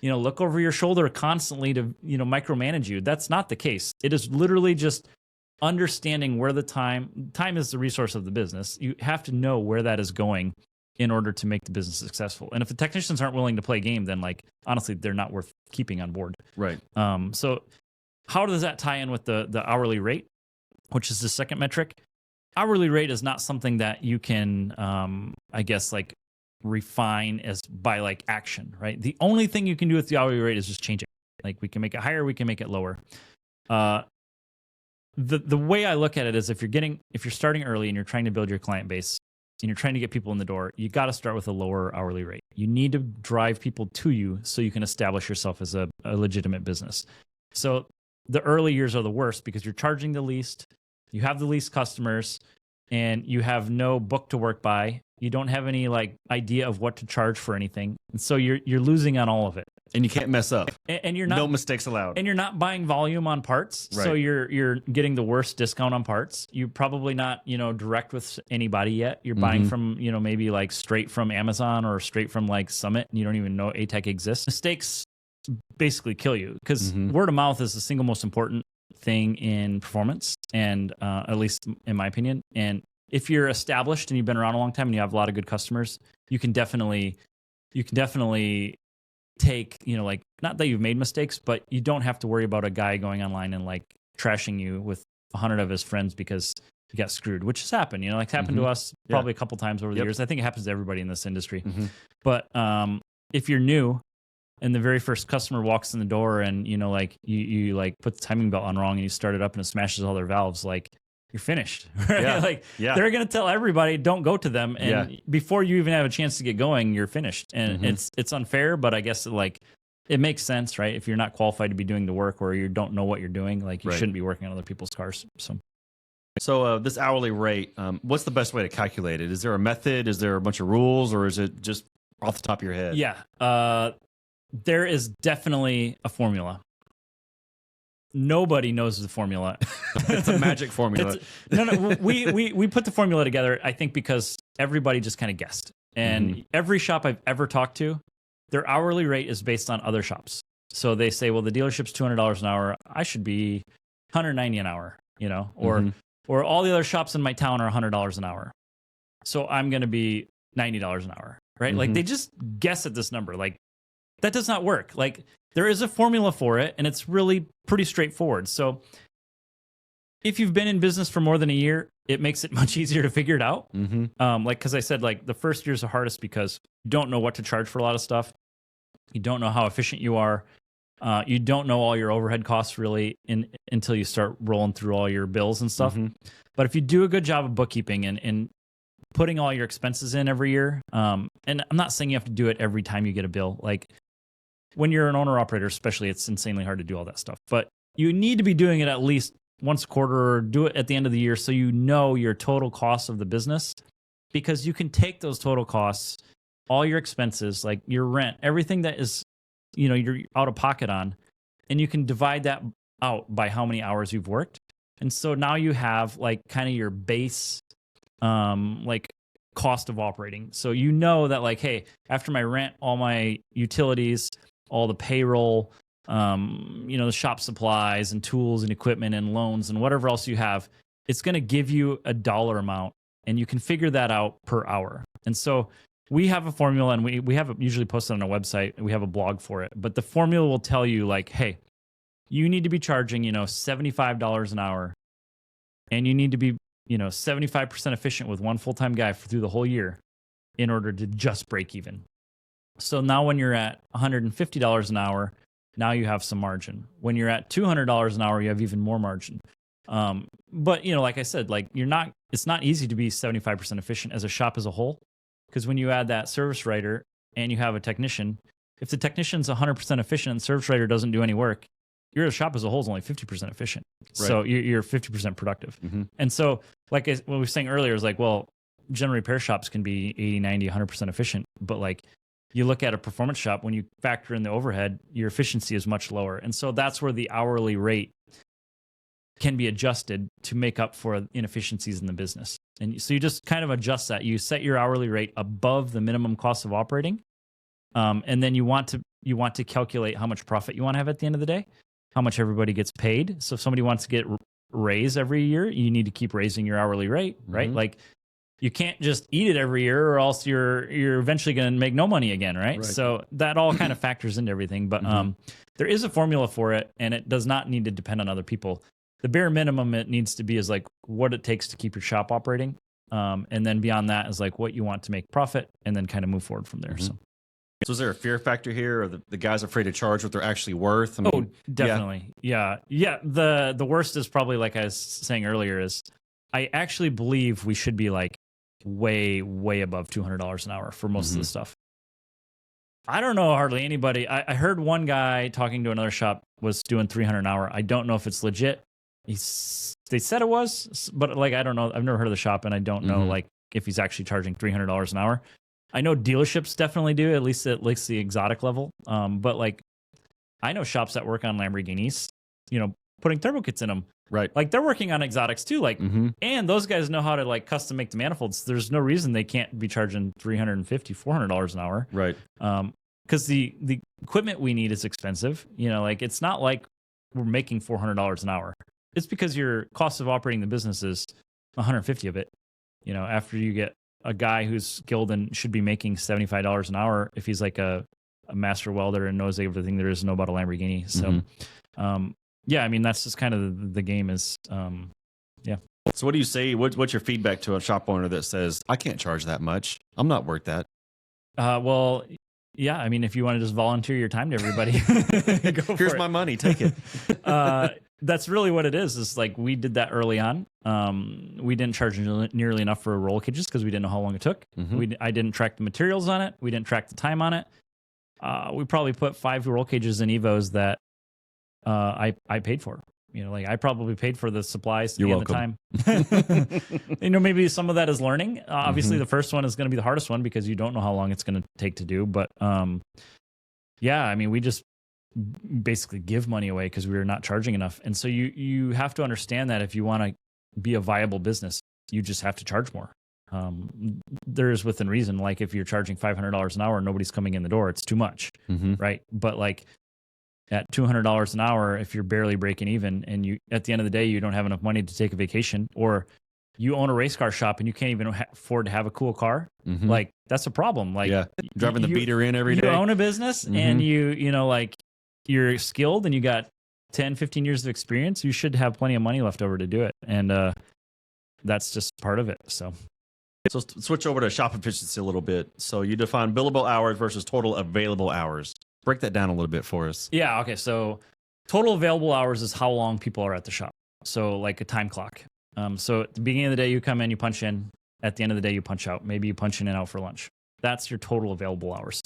look over your shoulder constantly to, micromanage you. That's not the case. It is literally just understanding where the time is the resource of the business. You have to know where that is going in order to make the business successful. And if the technicians aren't willing to play game, then honestly, they're not worth keeping on board. Right. So how does that tie in with the hourly rate, which is the second metric? Hourly rate is not something that you can, refine as by action, right? The only thing you can do with the hourly rate is just change it. We can make it higher, we can make it lower. The way I look at it is if you're starting early and you're trying to build your client base and you're trying to get people in the door, you got to start with a lower hourly rate. You need to drive people to you so you can establish yourself as a legitimate business. So the early years are the worst because you're charging the least, you have the least customers, and you have no book to work by. You don't have any idea of what to charge for anything. And so you're losing on all of it. And you can't mess up. And you're not, no mistakes allowed. and you're not buying volume on parts, so Right. you're getting the worst discount on parts. You're probably not, direct with anybody yet. You're buying from, maybe like straight from Amazon or straight from like Summit, and you don't even know ATEC exists. Mistakes basically kill you, because word of mouth is the single most important thing in performance, and at least in my opinion. And if you're established and you've been around a long time and you have a lot of good customers, you can definitely take, like, not that you've made mistakes, but you don't have to worry about a guy going online and like trashing you with 100 of his friends because he got screwed, which has happened. Like it's happened to us probably a couple times over the years. I think it happens to everybody in this industry. But if you're new and the very first customer walks in the door and like you like put the timing belt on wrong and you start it up and it smashes all their valves, like, you're finished, right? They're going to tell everybody, don't go to them. And before you even have a chance to get going, you're finished. And it's unfair, but I guess it makes sense, right? If you're not qualified to be doing the work, or you don't know what you're doing, like, you shouldn't be working on other people's cars. So this hourly rate, what's the best way to calculate it? Is there a method? Is there a bunch of rules, or is it just off the top of your head? Yeah. There is definitely a formula. Nobody knows the formula. It's a magic formula. No. We put the formula together, I think, because everybody just kind of guessed. And every shop I've ever talked to, their hourly rate is based on other shops. So they say, well, the dealership's $200 an hour. I should be $190 an hour, or all the other shops in my town are $100 an hour. So I'm going to be $90 an hour, right? Like, they just guess at this number. Like, that does not work. Like, there is a formula for it, and it's really pretty straightforward. So if you've been in business for more than a year, it makes it much easier to figure it out. Because I said, like, the first year is the hardest because you don't know what to charge for a lot of stuff. You don't know how efficient you are. You don't know all your overhead costs really until you start rolling through all your bills and stuff. But if you do a good job of bookkeeping and putting all your expenses in every year, and I'm not saying you have to do it every time you get a bill. Like, when you're an owner operator, especially, it's insanely hard to do all that stuff. But you need to be doing it at least once a quarter, or do it at the end of the year, so you know your total costs of the business, because you can take those total costs, all your expenses, like your rent, everything that is, you're out of pocket on, and you can divide that out by how many hours you've worked. And so now you have like kind of your base, like, cost of operating. So you know that, like, hey, after my rent, all my utilities, all the payroll, the shop supplies and tools and equipment and loans and whatever else you have, it's going to give you a dollar amount, and you can figure that out per hour. And so we have a formula, and we have it usually posted on our website, and we have a blog for it. But the formula will tell you, like, hey, you need to be charging, $75 an hour, and you need to be, 75% efficient with one full-time guy through the whole year in order to just break even. So now when you're at $150 an hour, now you have some margin. When you're at $200 an hour, you have even more margin. But, like I said, like, it's not easy to be 75% efficient as a shop as a whole, because when you add that service writer and you have a technician, if the technician's 100% efficient and the service writer doesn't do any work, your shop as a whole is only 50% efficient. Right. So you're 50% productive. And so, like what we were saying earlier, is like, well, general repair shops can be 80, 90, 100% efficient. But like, you look at a performance shop, when you factor in the overhead, your efficiency is much lower. And so that's where the hourly rate can be adjusted to make up for inefficiencies in the business. And so you just kind of adjust that. You set your hourly rate above the minimum cost of operating. And then you want to calculate how much profit you want to have at the end of the day, how much everybody gets paid. So if somebody wants to get raise every year, you need to keep raising your hourly rate, right? Like, you can't just eat it every year, or else you're eventually going to make no money again, right? So that all kind of factors into everything. But there is a formula for it, and it does not need to depend on other people. The bare minimum it needs to be is like what it takes to keep your shop operating. And then beyond that is like what you want to make profit, and then kind of move forward from there. So is there a fear factor here, or the guy's afraid to charge what they're actually worth? I mean, definitely. Yeah. The worst is probably, like I was saying earlier, is I actually believe we should be like way, way above $200 an hour for most of the stuff. I don't know hardly anybody. I heard one guy talking to another shop was doing $300 an hour. I don't know if it's legit. They said it was, but like, I don't know. I've never heard of the shop, and I don't know like if he's actually charging $300 an hour. I know dealerships definitely do, at least the exotic level. But like, I know shops that work on Lamborghinis, putting turbo kits in them. Right. Like they're working on exotics too. Like, and those guys know how to like custom make the manifolds. There's no reason they can't be charging $350, $400 an hour. Right. Because the equipment we need is expensive. Like it's not like we're making $400 an hour. It's because your cost of operating the business is 150 of it. After you get a guy who's skilled and should be making $75 an hour if he's like a master welder and knows everything there is to know about a Lamborghini. So, yeah, I mean, that's just kind of the game is, yeah. So what do you say? What's your feedback to a shop owner that says, I can't charge that much. I'm not worth that. Well, yeah, I mean, if you want to just volunteer your time to everybody, here's my money, take it. That's really what it is like we did that early on. We didn't charge nearly enough for roll cages because we didn't know how long it took. I didn't track the materials on it. We didn't track the time on it. We probably put 5 roll cages in Evos that I paid for. Like I probably paid for the supplies and welcome. The time. Maybe some of that is learning. Obviously, the first one is going to be the hardest one because you don't know how long it's going to take to do. But yeah, I mean, we just basically give money away because we were not charging enough. And so you have to understand that if you want to be a viable business, you just have to charge more. There is within reason. Like if you're charging $500 an hour and nobody's coming in the door, it's too much, right? But like at $200 an hour, if you're barely breaking even and you at the end of the day you don't have enough money to take a vacation, or you own a race car shop and you can't even afford to have a cool car, like that's a problem. Like driving the beater in every day. You own a business and like you're skilled and you got 10, 15 years of experience, you should have plenty of money left over to do it. And that's just part of it. So switch over to shop efficiency a little bit. So you define billable hours versus total available hours. Break that down a little bit for us. Yeah. Okay. So total available hours is how long people are at the shop. So like a time clock. So at the beginning of the day, you come in, you punch in. At the end of the day, you punch out. Maybe you punch in and out for lunch. That's your total available hours.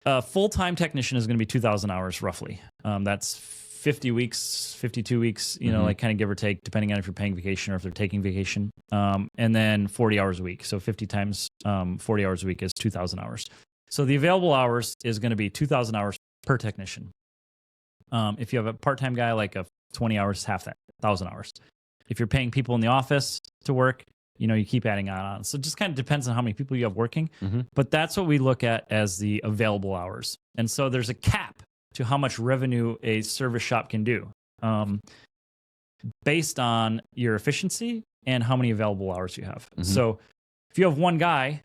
A full-time technician is going to be 2,000 hours roughly. That's 50 weeks, 52 weeks, like kind of give or take, depending on if you're paying vacation or if they're taking vacation. And then 40 hours a week. So 50 times 40 hours a week is 2,000 hours. So the available hours is going to be 2,000 hours per technician. If you have a part-time guy, like 20 hours, half that, 1,000 hours. If you're paying people in the office to work, you keep adding on. So it just kind of depends on how many people you have working. But that's what we look at as the available hours. And so there's a cap to how much revenue a service shop can do based on your efficiency and how many available hours you have. So if you have one guy,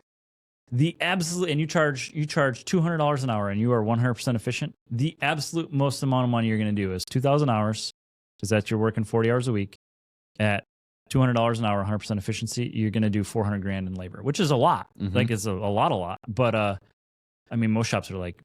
and you charge $200 an hour and you are 100% efficient, the absolute most amount of money you're going to do is 2,000 hours, because that's you're working 40 hours a week at $200 an hour, 100% efficiency. You're going to do $400,000 in labor, which is a lot. Like it's a lot. But I mean, most shops are like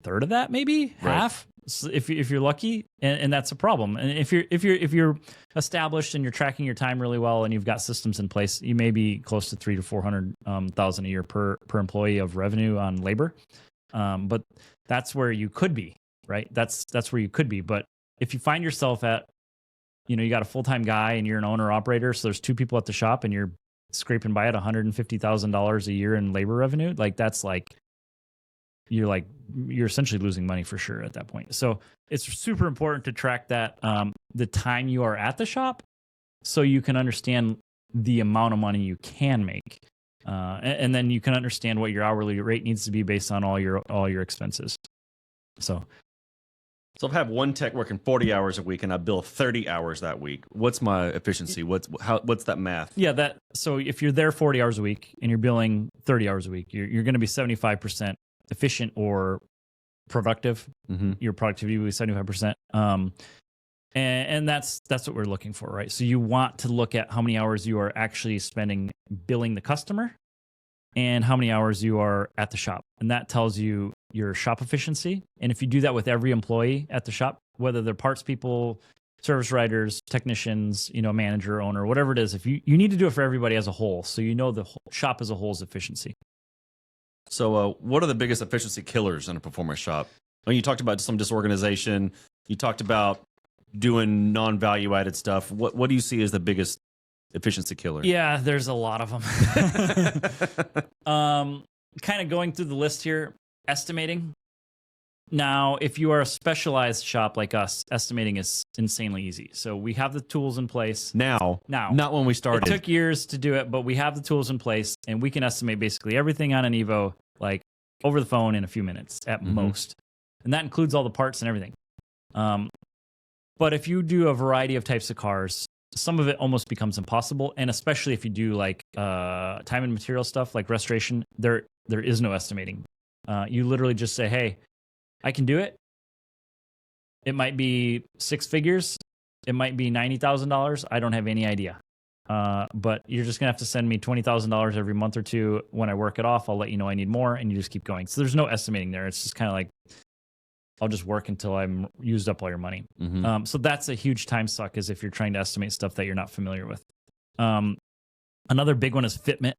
third of that, maybe half, so if you're lucky, and that's a problem. And if you're established and you're tracking your time really well and you've got systems in place, you may be close to $300,000 to $400,000 a year per employee of revenue on labor. But that's where you could be, right? That's where you could be. But if you find yourself at, you got a full-time guy and you're an owner operator, so there's 2 people at the shop and you're scraping by at $150,000 a year in labor revenue, like that's like you're essentially losing money for sure at that point. So it's super important to track that the time you are at the shop, so you can understand the amount of money you can make, and then you can understand what your hourly rate needs to be based on all your expenses. So if I have one tech working 40 hours a week and I bill 30 hours that week, what's my efficiency? What's that math? Yeah, so if you're there 40 hours a week and you're billing 30 hours a week, you're going to be 75% efficient or productive. Your productivity will be 75%. And that's what we're looking for, right? So you want to look at how many hours you are actually spending billing the customer and how many hours you are at the shop. And that tells you your shop efficiency. And if you do that with every employee at the shop, whether they're parts people, service writers, technicians, manager, owner, whatever it is, if you need to do it for everybody as a whole, so the whole shop as a whole's efficiency. So what are the biggest efficiency killers in a performance shop? When you talked about some disorganization, you talked about doing non-value added stuff. What do you see as the biggest efficiency killer? Yeah, there's a lot of them. Kind of going through the list here, estimating. Now, if you are a specialized shop like us, estimating is insanely easy. So we have the tools in place. Now, not when we started. It took years to do it, but we have the tools in place, and we can estimate basically everything on an Evo, like over the phone in a few minutes at most. And that includes all the parts and everything. But if you do a variety of types of cars, some of it almost becomes impossible. And especially if you do like time and material stuff like restoration, there is no estimating. You literally just say, hey, I can do it. It might be 6 figures. It might be $90,000. I don't have any idea. But you're just going to have to send me $20,000 every month or two. When I work it off, I'll let you know I need more, and you just keep going. So there's no estimating there. It's just kind of like, I'll just work until I'm used up all your money. So that's a huge time suck, is if you're trying to estimate stuff that you're not familiar with. Another big one is fitment.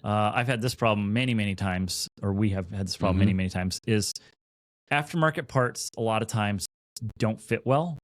I've had this problem many, many times, or we have had this problem many, many times, is aftermarket parts a lot of times don't fit well.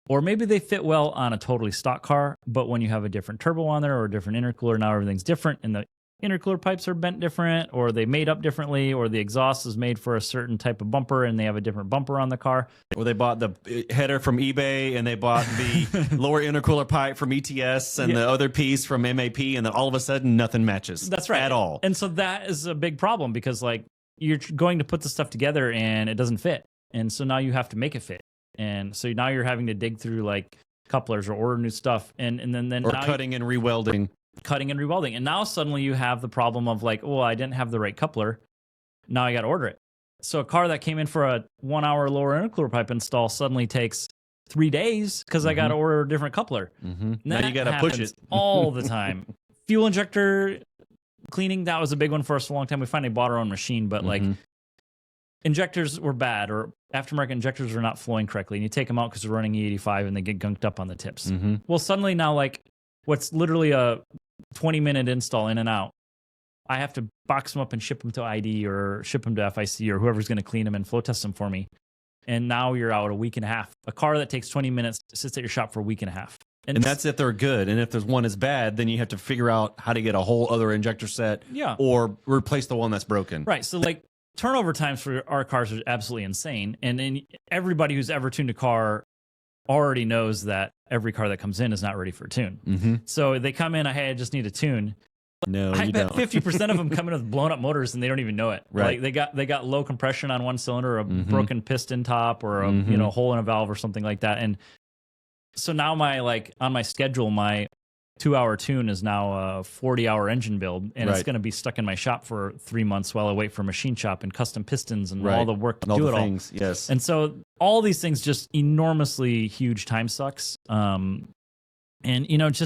Or maybe they fit well on a totally stock car, but when you have a different turbo on there or a different intercooler, now everything's different, and the intercooler pipes are bent different, or they made up differently, or the exhaust is made for a certain type of bumper and they have a different bumper on the car. Or they bought the header from eBay and they bought the lower intercooler pipe from ETS and the other piece from MAP, and then all of a sudden nothing matches. That's right. At all. And so that is a big problem, because like you're going to put the stuff together and it doesn't fit. And so now you have to make it fit. And so now you're having to dig through like couplers or order new stuff, and then or cutting and rewelding. And now suddenly you have the problem of like, oh, I didn't have the right coupler. Now I got to order it. So a car that came in for a 1 hour lower intercooler pipe install suddenly takes 3 days because I got to order a different coupler. Now you got to push it all the time. Fuel injector cleaning, that was a big one for us for a long time. We finally bought our own machine, but like injectors were bad, or aftermarket injectors were not flowing correctly, and you take them out because they're running E85 and they get gunked up on the tips. Well, suddenly now, like what's literally a 20-minute install in and out, I have to box them up and ship them to ID or ship them to FIC or whoever's going to clean them and flow test them for me. And now you're out a week and a half. A car that takes 20 minutes sits at your shop for a week and a half. And that's if they're good. And if there's one is bad, then you have to figure out how to get a whole other injector set or replace the one that's broken. Right. So like turnover times for our cars are absolutely insane. And then everybody who's ever tuned a car already knows that every car that comes in is not ready for a tune. So they come in, hey, I just need a tune. No, I you bet don't. 50% of them come in with blown up motors and they don't even know it. Right. Like they got low compression on one cylinder, a broken piston top, or a hole in a valve or something like that. And so now on my schedule, my 2-hour tune is now a 40-hour engine build, and it's going to be stuck in my shop for 3 months while I wait for machine shop and custom pistons and all the work to do it all. Yes. And so all these things, just enormously huge time sucks. And it's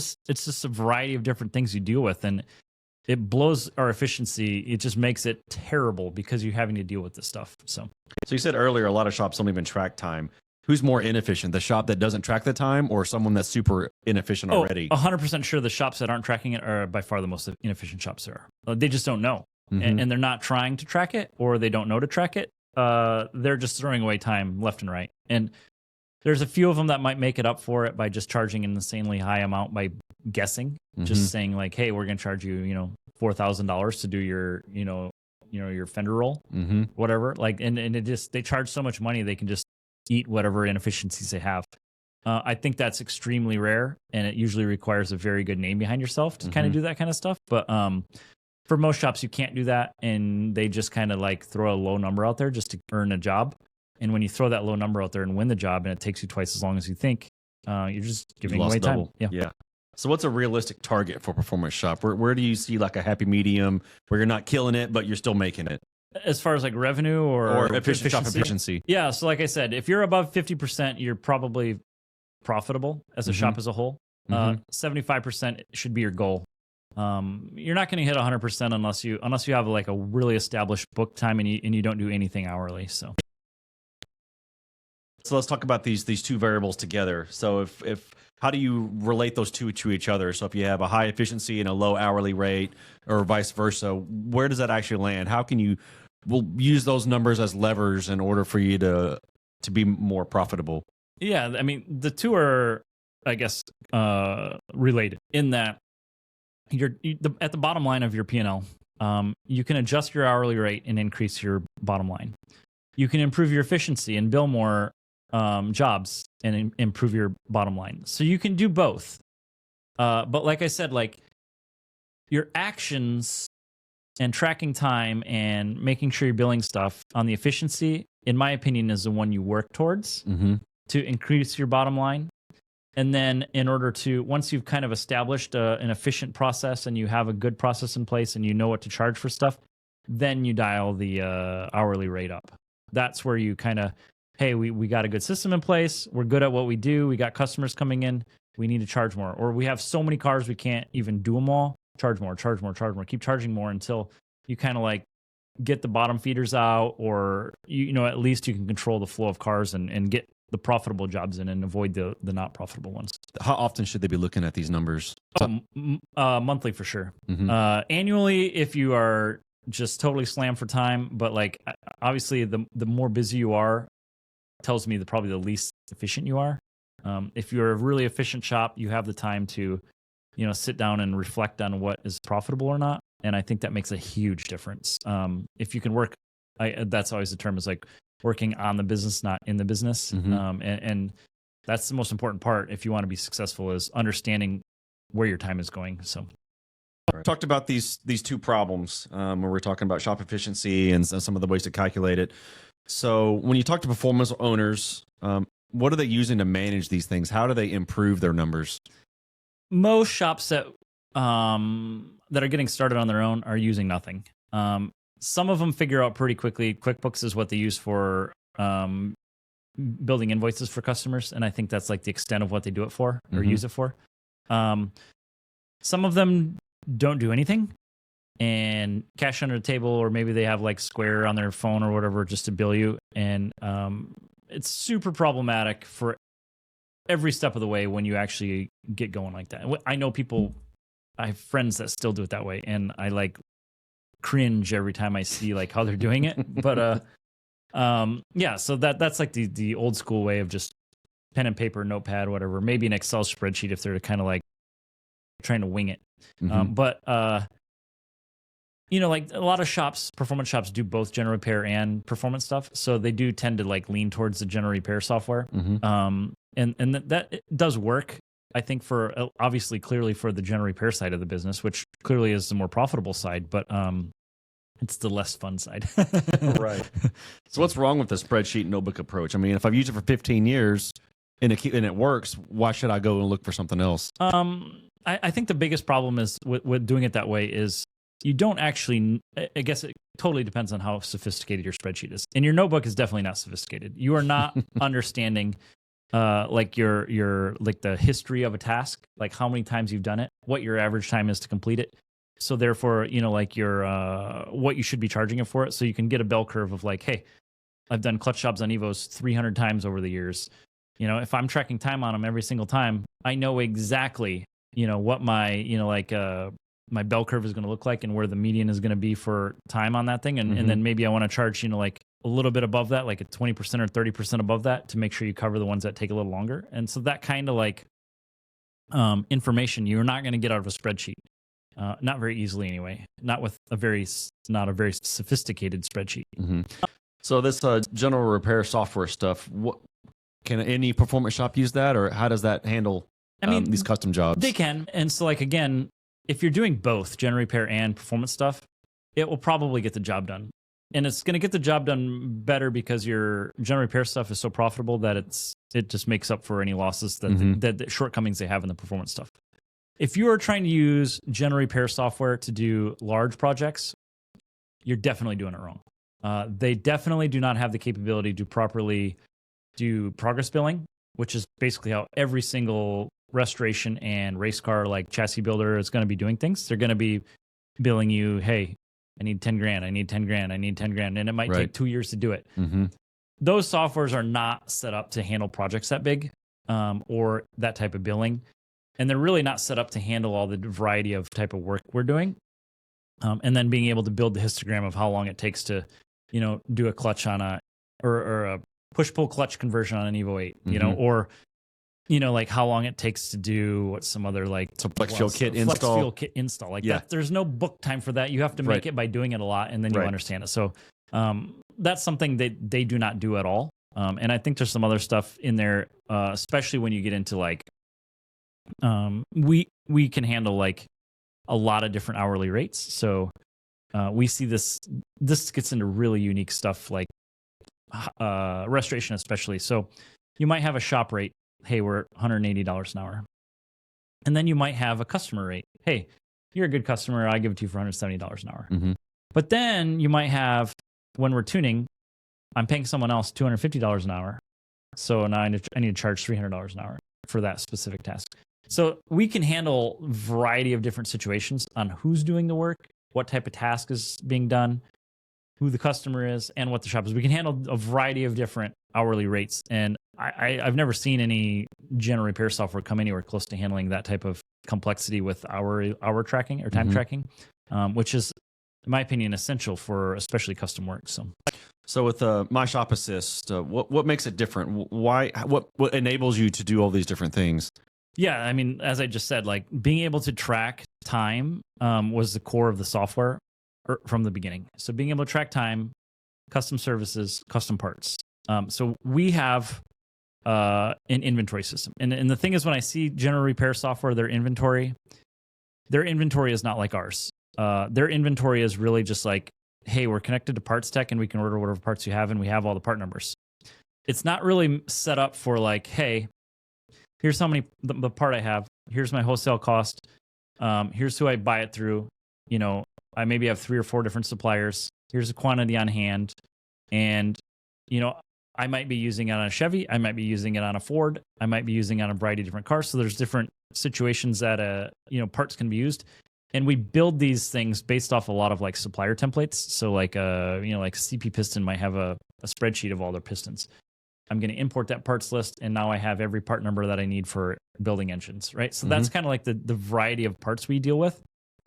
just a variety of different things you deal with, and it blows our efficiency. It just makes it terrible because you're having to deal with this stuff. So you said earlier, a lot of shops don't even track time. Who's more inefficient, the shop that doesn't track the time or someone that's super inefficient already? 100% sure the shops that aren't tracking it are by far the most inefficient shops there are. They just don't know. And they're not trying to track it, or they don't know to track it. They're just throwing away time left and right. And there's a few of them that might make it up for it by just charging an insanely high amount by guessing, just saying like, hey, we're going to charge you, $4,000 to do your, your fender roll, whatever. Like, and they charge so much money, they can just eat whatever inefficiencies they have. I think that's extremely rare, and it usually requires a very good name behind yourself to kind of do that kind of stuff. But for most shops, you can't do that, and they just kind of like throw a low number out there just to earn a job. And when you throw that low number out there and win the job, and it takes you twice as long as you think, you're just giving away time. Yeah. So what's a realistic target for performance shop? Where do you see like a happy medium where you're not killing it, but you're still making it? As far as like revenue or efficiency? Yeah. So like I said, if you're above 50%, you're probably profitable as a shop as a whole. 75% should be your goal. You're not going to hit 100% unless you have like a really established book time and you don't do anything hourly. So let's talk about these two variables together. So if how do you relate those two to each other? So if you have a high efficiency and a low hourly rate, or vice versa, where does that actually land? How can we'll use those numbers as levers in order for you to be more profitable? Yeah, I mean, the two are I guess, related in that at the bottom line of your P&L, you can adjust your hourly rate and increase your bottom line. You can improve your efficiency and bill more jobs and improve your bottom line. So you can do both. But like I said, like your actions and tracking time and making sure you're billing stuff on the efficiency, in my opinion, is the one you work towards to increase your bottom line. And then in order to, once you've kind of established an efficient process and you have a good process in place and you know what to charge for stuff, then you dial the hourly rate up. That's where you kind of, hey, we got a good system in place. We're good at what we do. We got customers coming in. We need to charge more. Or we have so many cars, we can't even do them all. Charge more, charge more, charge more. Keep charging more until you kind of like get the bottom feeders out, or, you know, at least you can control the flow of cars and get the profitable jobs in and avoid the not profitable ones. How often should they be looking at these numbers? Monthly for sure. Annually, if you are just totally slammed for time, but like obviously the more busy you are, tells me probably the least efficient you are. If you're a really efficient shop, you have the time to, you know, sit down and reflect on what is profitable or not. And I think that makes a huge difference. If you can work, that's always the term, is like working on the business, not in the business. And that's the most important part if you want to be successful, is understanding where your time is going. So talked about these two problems when we're talking about shop efficiency and some of the ways to calculate it. So when you talk to performance owners, what are they using to manage these things? How do they improve their numbers? Most shops that are getting started on their own are using nothing. Some of them figure out pretty quickly. QuickBooks is what they use for building invoices for customers, and I think that's like the extent of what they do it for or use it for. Some of them don't do anything and cash under the table, or maybe they have like Square on their phone or whatever just to bill you, and it's super problematic for every step of the way when you actually get going like that. I know people, I have friends that still do it that way, and I like cringe every time I see like how they're doing it. But yeah, so that's like the old school way of just pen and paper, notepad, whatever, maybe an Excel spreadsheet if they're kind of like trying to wing it. But you know, like a lot of shops, performance shops, do both general repair and performance stuff, so they do tend to like lean towards the general repair software. And that it does work, I think, for obviously clearly for the general repair side of the business, which clearly is the more profitable side, but it's the less fun side. Right. So what's wrong with the spreadsheet notebook approach? I mean, if I've used it for 15 years and it works, why should I go and look for something else? I think the biggest problem is with doing it that way is you don't actually, I guess it totally depends on how sophisticated your spreadsheet is. And your notebook is definitely not sophisticated. You are not understanding like your like the history of a task, like how many times you've done it, what your average time is to complete it. So therefore, you know, like your what you should be charging it for it. So you can get a bell curve of like, hey, I've done clutch jobs on Evos 300 times over the years. You know, if I'm tracking time on them every single time, I know exactly, you know, what my, you know, like my bell curve is going to look like and where the median is going to be for time on that thing. And then maybe I want to charge, you know, like a little bit above that, like a 20% or 30% above that, to make sure you cover the ones that take a little longer. And so that kind of like information you're not going to get out of a spreadsheet. Not very easily anyway, not with not a very sophisticated spreadsheet. So this general repair software stuff, what can any performance shop use that, or how does that handle these custom jobs? They can. And so like, again, if you're doing both general repair and performance stuff, it will probably get the job done. And it's going to get the job done better because your general repair stuff is so profitable that it just makes up for any losses that the shortcomings they have in the performance stuff. If you are trying to use general repair software to do large projects, you're definitely doing it wrong. They definitely do not have the capability to properly do progress billing, which is basically how every single restoration and race car like chassis builder is going to be doing things. They're going to be billing you, hey, I need 10 grand, I need 10 grand, I need 10 grand. And it might take 2 years to do it. Those softwares are not set up to handle projects that big or that type of billing. And they're really not set up to handle all the variety of type of work we're doing. And then being able to build the histogram of how long it takes to, you know, do a clutch on or a push-pull clutch conversion on an Evo 8, you know, or like how long it takes to do what some other like So flex fuel kit install. Flex fuel kit install. Like that, there's no book time for that. You have to make it by doing it a lot, and then you understand it. So that's something that they do not do at all. And I think there's some other stuff in there, especially when you get into like, we can handle like a lot of different hourly rates. So we see this gets into really unique stuff like restoration, especially. So you might have a shop rate. Hey, we're at $180 an hour. And then you might have a customer rate. Hey, you're a good customer. I give it to you for $170 an hour. Mm-hmm. But then you might have, when we're tuning, I'm paying someone else $250 an hour. So now I need to charge $300 an hour for that specific task. So we can handle a variety of different situations on who's doing the work, what type of task is being done, who the customer is, and what the shop is. We can handle a variety of different hourly rates. And I've never seen any general repair software come anywhere close to handling that type of complexity with hour tracking or time tracking, which is, in my opinion, essential for especially custom work. So with My Shop Assist, what makes it different? Why? What enables you to do all these different things? Yeah, I mean, as I just said, like being able to track time was the core of the software from the beginning. So being able to track time, custom services, custom parts. So we have an inventory system. And the thing is, when I see general repair software, their inventory is not like ours. Their inventory is really just like, hey, we're connected to Parts Tech and we can order whatever parts you have and we have all the part numbers. It's not really set up for like, hey, here's how many the part I have. Here's my wholesale cost. Here's who I buy it through. I maybe have 3 or 4 different suppliers. Here's the quantity on hand. And, I might be using it on a Chevy. I might be using it on a Ford. I might be using it on a variety of different cars. So there's different situations that, parts can be used. And we build these things based off a lot of like supplier templates. So like, like CP Piston might have a spreadsheet of all their pistons. I'm going to import that parts list, and now I have every part number that I need for building engines, right? So that's kind of like the variety of parts we deal with.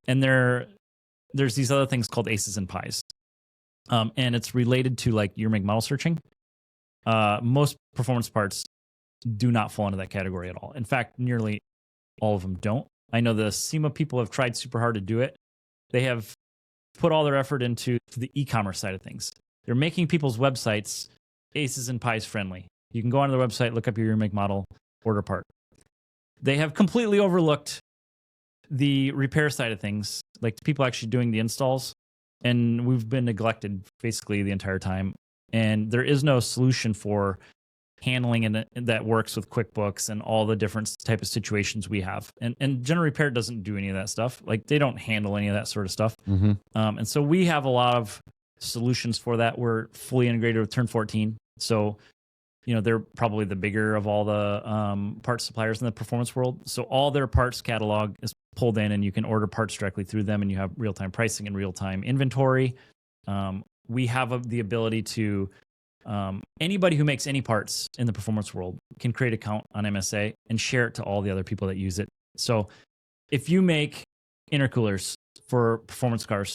And there's these other things called aces and pies. And it's related to like year, make, model searching. Most performance parts do not fall into that category at all. In fact, nearly all of them don't. I know the SEMA people have tried super hard to do it. They have put all their effort into the e-commerce side of things. They're making people's websites aces and pies friendly. You can go onto their website, look up your year, make, model, order part. They have completely overlooked the repair side of things, like the people actually doing the installs, and we've been neglected basically the entire time. And there is no solution for handling and that works with QuickBooks and all the different type of situations we have. And general repair doesn't do any of that stuff. Like they don't handle any of that sort of stuff. And so we have a lot of solutions for that. We're fully integrated with Turn 14. So, they're probably the bigger of all the parts suppliers in the performance world. So all their parts catalog is pulled in and you can order parts directly through them and you have real-time pricing and real-time inventory. We have the ability to, anybody who makes any parts in the performance world can create an account on MSA and share it to all the other people that use it. So if you make intercoolers for performance cars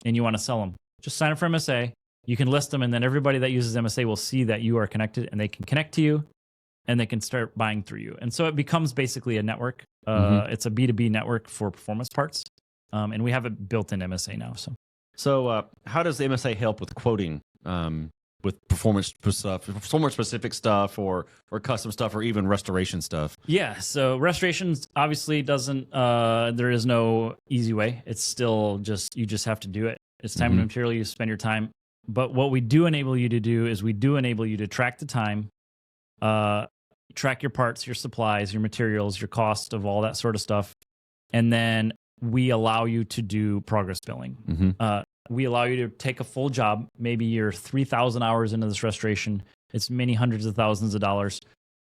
and you want to sell them, just sign up for MSA. You can list them, and then everybody that uses MSA will see that you are connected, and they can connect to you, and they can start buying through you. And so it becomes basically a network. It's a B2B network for performance parts, and we have it built in MSA now. So how does the MSA help with quoting, with performance stuff, performance specific stuff, or custom stuff, or even restoration stuff? Yeah. So restorations obviously doesn't. There is no easy way. It's still you just have to do it. It's time and material. You spend your time. But what we do enable you to do is we do enable you to track the time, track your parts, your supplies, your materials, your cost of all that sort of stuff. And then we allow you to do progress billing. We allow you to take a full job. Maybe you're 3,000 hours into this restoration. It's many hundreds of thousands of dollars.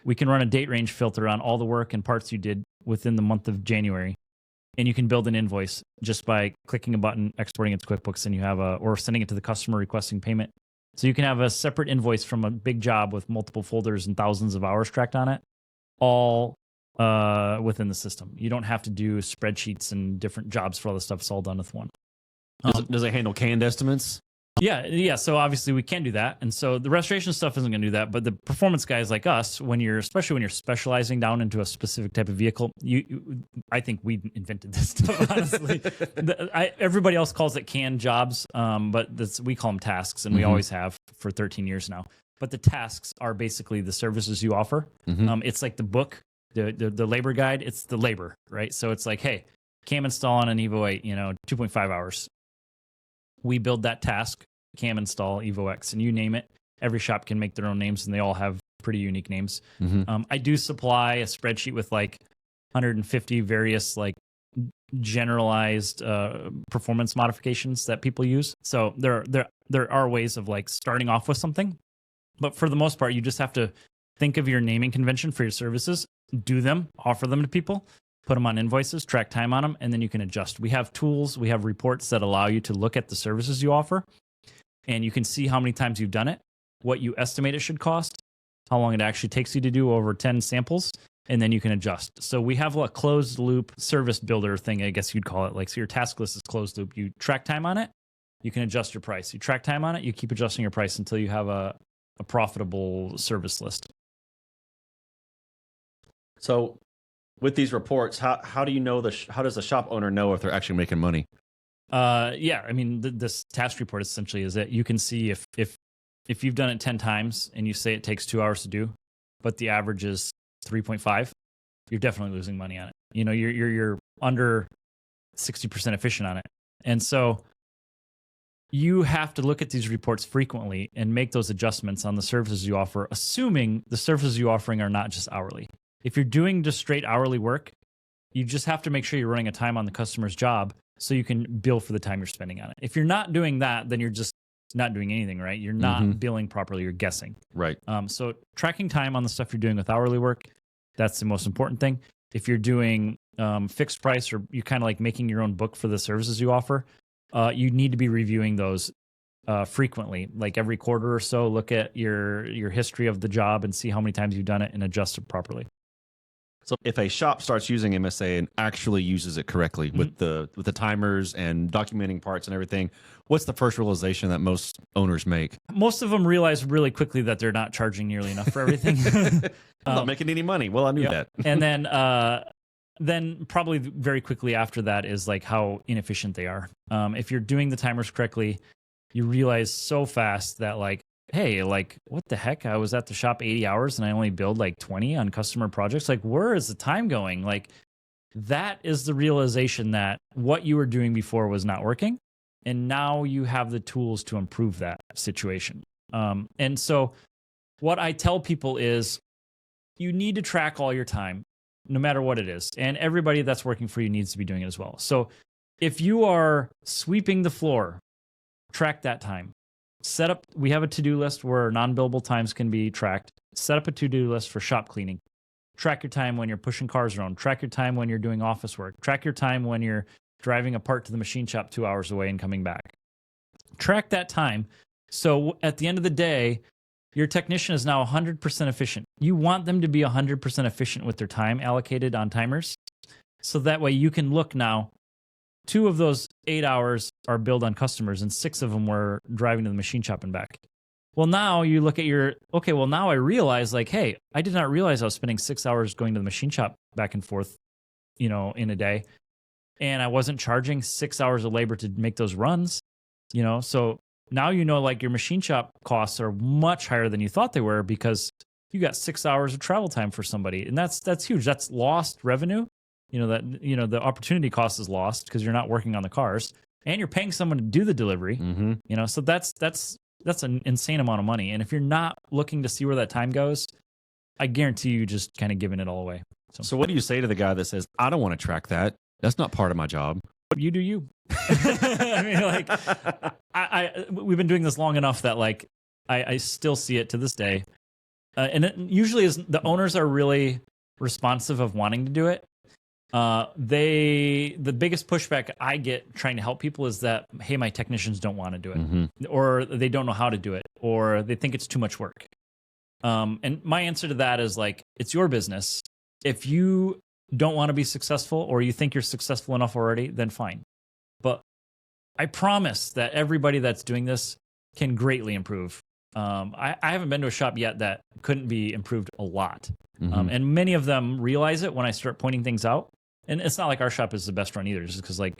We can run a date range filter on all the work and parts you did within the month of January. And you can build an invoice just by clicking a button, exporting it to QuickBooks, and you have or sending it to the customer requesting payment. So you can have a separate invoice from a big job with multiple folders and thousands of hours tracked on it, all within the system. You don't have to do spreadsheets and different jobs for all this stuff. It's all done with one. Does it handle canned estimates? Yeah. So obviously we can do that, and so the restoration stuff isn't going to do that. But the performance guys like us, especially when you're specializing down into a specific type of vehicle, I think we invented this stuff. Honestly, everybody else calls it canned jobs, but we call them tasks, and we always have for 13 years now. But the tasks are basically the services you offer. It's like the book, the labor guide. It's the labor, right? So it's like, hey, cam install on an Evo 8, 2.5 hours. We build that task, cam install, Evo X, and you name it. Every shop can make their own names, and they all have pretty unique names. I do supply a spreadsheet with like 150 various like generalized performance modifications that people use. So there are ways of like starting off with something, but for the most part, you just have to think of your naming convention for your services, do them, offer them to people, put them on invoices, track time on them, and then you can adjust. We have tools, we have reports that allow you to look at the services you offer, and you can see how many times you've done it, what you estimate it should cost, how long it actually takes you to do over 10 samples, and then you can adjust. So we have a closed loop service builder thing, I guess you'd call it. Like, so your task list is closed loop. You track time on it, you can adjust your price. You track time on it, you keep adjusting your price until you have a profitable service list. So with these reports, how do you know how does the shop owner know if they're actually making money? Yeah, I mean, this task report essentially is that you can see if you've done it 10 times and you say it takes 2 hours to do, but the average is 3.5, you're definitely losing money on it. You're under 60% efficient on it. And so you have to look at these reports frequently and make those adjustments on the services you offer, assuming the services you're offering are not just hourly. If you're doing just straight hourly work, you just have to make sure you're running a time on the customer's job so you can bill for the time you're spending on it. If you're not doing that, then you're just not doing anything, right? You're not billing properly, you're guessing. Right. So tracking time on the stuff you're doing with hourly work, that's the most important thing. If you're doing fixed price, or you're kind of like making your own book for the services you offer, you need to be reviewing those frequently, like every quarter or so. Look at your history of the job and see how many times you've done it and adjust it properly. So if a shop starts using MSA and actually uses it correctly with the timers and documenting parts and everything, what's the first realization that most owners make? Most of them realize really quickly that they're not charging nearly enough for everything. I'm not making any money. Well, I knew that. And then probably very quickly after that is like how inefficient they are. If you're doing the timers correctly, you realize so fast that like, hey, like, what the heck? I was at the shop 80 hours and I only billed like 20 on customer projects. Like, where is the time going? Like, that is the realization that what you were doing before was not working. And now you have the tools to improve that situation. And so what I tell people is you need to track all your time, no matter what it is. And everybody that's working for you needs to be doing it as well. So if you are sweeping the floor, track that time. We have a to-do list where non-billable times can be tracked. Set up a to-do list for shop cleaning. Track your time when you're pushing cars around. Track your time when you're doing office work. Track your time when you're driving a part to the machine shop 2 hours away and coming back. Track that time. So at the end of the day, your technician is now 100% efficient. You want them to be 100% efficient with their time allocated on timers. So that way you can look now, 2 of those 8 hours are billed on customers and 6 of them were driving to the machine shop and back. Well, now you look at now I realize like, hey, I did not realize I was spending 6 hours going to the machine shop back and forth, in a day. And I wasn't charging 6 hours of labor to make those runs, so now like your machine shop costs are much higher than you thought they were because you got 6 hours of travel time for somebody. And that's huge. That's lost revenue. The opportunity cost is lost because you're not working on the cars and you're paying someone to do the delivery. So that's an insane amount of money. And if you're not looking to see where that time goes, I guarantee you just kind of giving it all away. So what do you say to the guy that says, I don't want to track that? That's not part of my job. You do you. I mean, like, we've been doing this long enough that like I still see it to this day. And it usually is the owners are really responsive of wanting to do it. The biggest pushback I get trying to help people is that, hey, my technicians don't want to do it, or they don't know how to do it, or they think it's too much work. And my answer to that is like, it's your business. If you don't want to be successful, or you think you're successful enough already, then fine. But I promise that everybody that's doing this can greatly improve. I haven't been to a shop yet that couldn't be improved a lot. And many of them realize it when I start pointing things out. And it's not like our shop is the best run either, just because like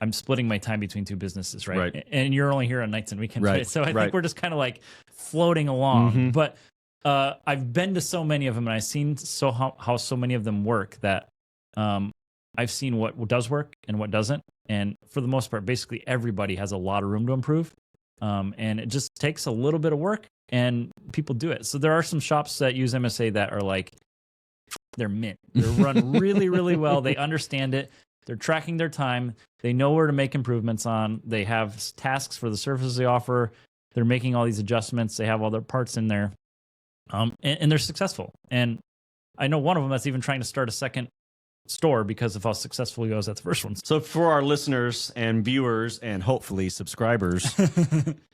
I'm splitting my time between two businesses, right? And you're only here on nights and weekends, right? So I think we're just kind of like floating along. But I've been to so many of them, and I've seen how so many of them work that I've seen what does work and what doesn't. And for the most part, basically everybody has a lot of room to improve. And it just takes a little bit of work, and people do it. So there are some shops that use MSA that are like, they're mint. They're run really, really well. They understand it. They're tracking their time. They know where to make improvements on. They have tasks for the services they offer. They're making all these adjustments. They have all their parts in there. And they're successful. And I know one of them that's even trying to start a second store because of how successful he was at the first one. So for our listeners and viewers and hopefully subscribers,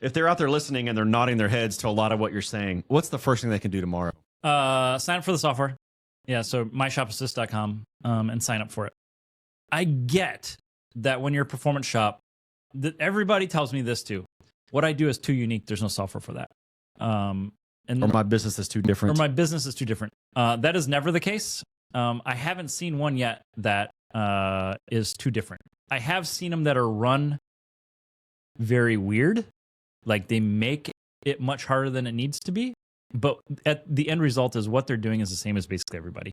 if they're out there listening and they're nodding their heads to a lot of what you're saying, what's the first thing they can do tomorrow? Sign up for the software. Yeah, so myshopassist.com and sign up for it. I get that when you're a performance shop, that everybody tells me this too. What I do is too unique. There's no software for that. Or my business is too different. Or my business is too different. That is never the case. I haven't seen one yet that is too different. I have seen them that are run very weird. Like they make it much harder than it needs to be. But at the end result is what they're doing is the same as basically everybody.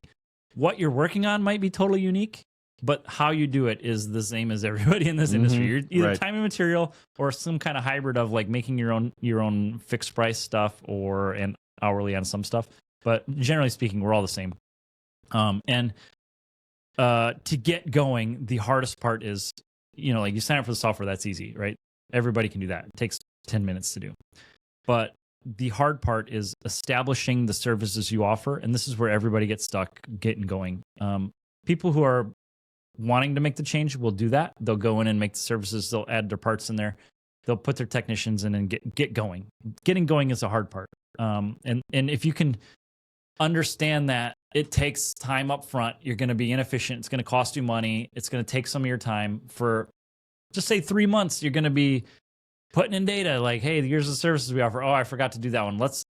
What you're working on might be totally unique, but how you do it is the same as everybody in this industry. You're either time and material or some kind of hybrid of like making your own fixed price stuff and hourly on some stuff. But generally speaking, we're all the same. And to get going, the hardest part is, like you sign up for the software, that's easy, right? Everybody can do that. It takes 10 minutes to do. But the hard part is establishing the services you offer. And this is where everybody gets stuck getting going. People who are wanting to make the change will do that. They'll go in and make the services. They'll add their parts in there. They'll put their technicians in and get going. Getting going is the hard part. And if you can understand that it takes time up front, you're going to be inefficient. It's going to cost you money. It's going to take some of your time. For just say 3 months, you're going to be putting in data like, hey, here's the services we offer. Oh, I forgot to do that one. Let's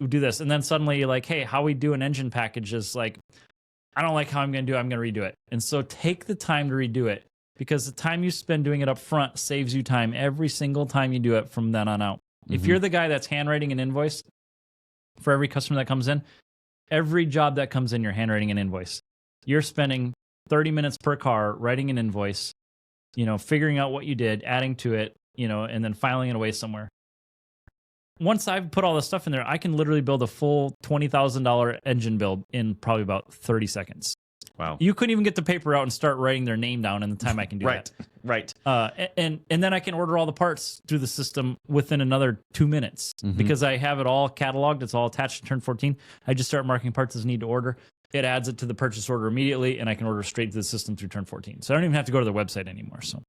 do this. And then suddenly you're like, hey, how we do an engine package is like, I don't like how I'm going to do it. I'm going to redo it. And so take the time to redo it, because the time you spend doing it up front saves you time every single time you do it from then on out. If you're the guy that's handwriting an invoice for every customer that comes in, every job that comes in, you're handwriting an invoice. You're spending 30 minutes per car writing an invoice, figuring out what you did, adding to it, and then filing it away somewhere. Once I've put all this stuff in there, I can literally build a full $20,000 engine build in probably about 30 seconds. Wow. You couldn't even get the paper out and start writing their name down in the time I can do that. Right. And then I can order all the parts through the system within another 2 minutes because I have it all cataloged. It's all attached to Turn 14. I just start marking parts as need to order. It adds it to the purchase order immediately, and I can order straight to the system through Turn 14. So I don't even have to go to their website anymore. So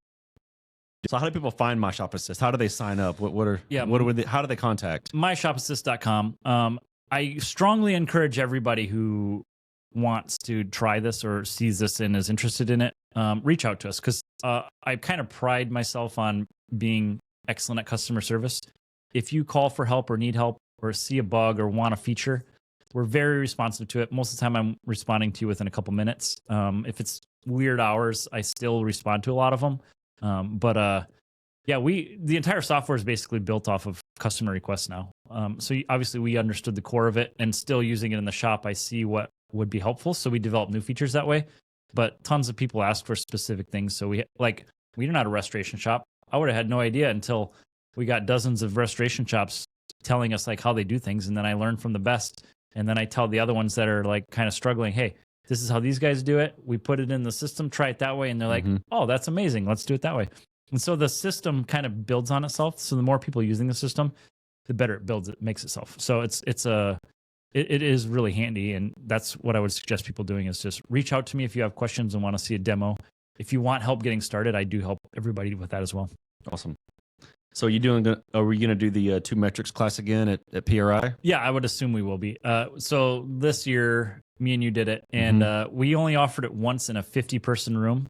how do people find My Shop Assist? How do they sign up? How do they contact? myshopassist.com. I strongly encourage everybody who wants to try this or sees this and is interested in it, reach out to us, because I kind of pride myself on being excellent at customer service. If you call for help or need help or see a bug or want a feature, we're very responsive to it. Most of the time I'm responding to you within a couple minutes. If it's weird hours, I still respond to a lot of them. The entire software is basically built off of customer requests now. So obviously we understood the core of it, and still using it in the shop, I see what would be helpful. So we develop new features that way, but tons of people ask for specific things. So we're not a restoration shop. I would have had no idea until we got dozens of restoration shops telling us like how they do things. And then I learned from the best. And then I tell the other ones that are like kind of struggling, hey, this is how these guys do it. We put it in the system, try it that way. And they're like, oh, that's amazing. Let's do it that way. And so the system kind of builds on itself. So the more people using the system, the better it makes itself. So it is really handy. And that's what I would suggest people doing, is just reach out to me if you have questions and want to see a demo. If you want help getting started, I do help everybody with that as well. Awesome. So are we going to do the 2 metrics class again at PRI? Yeah, I would assume we will be. So this year, me and you did it, and we only offered it once in a 50-person room.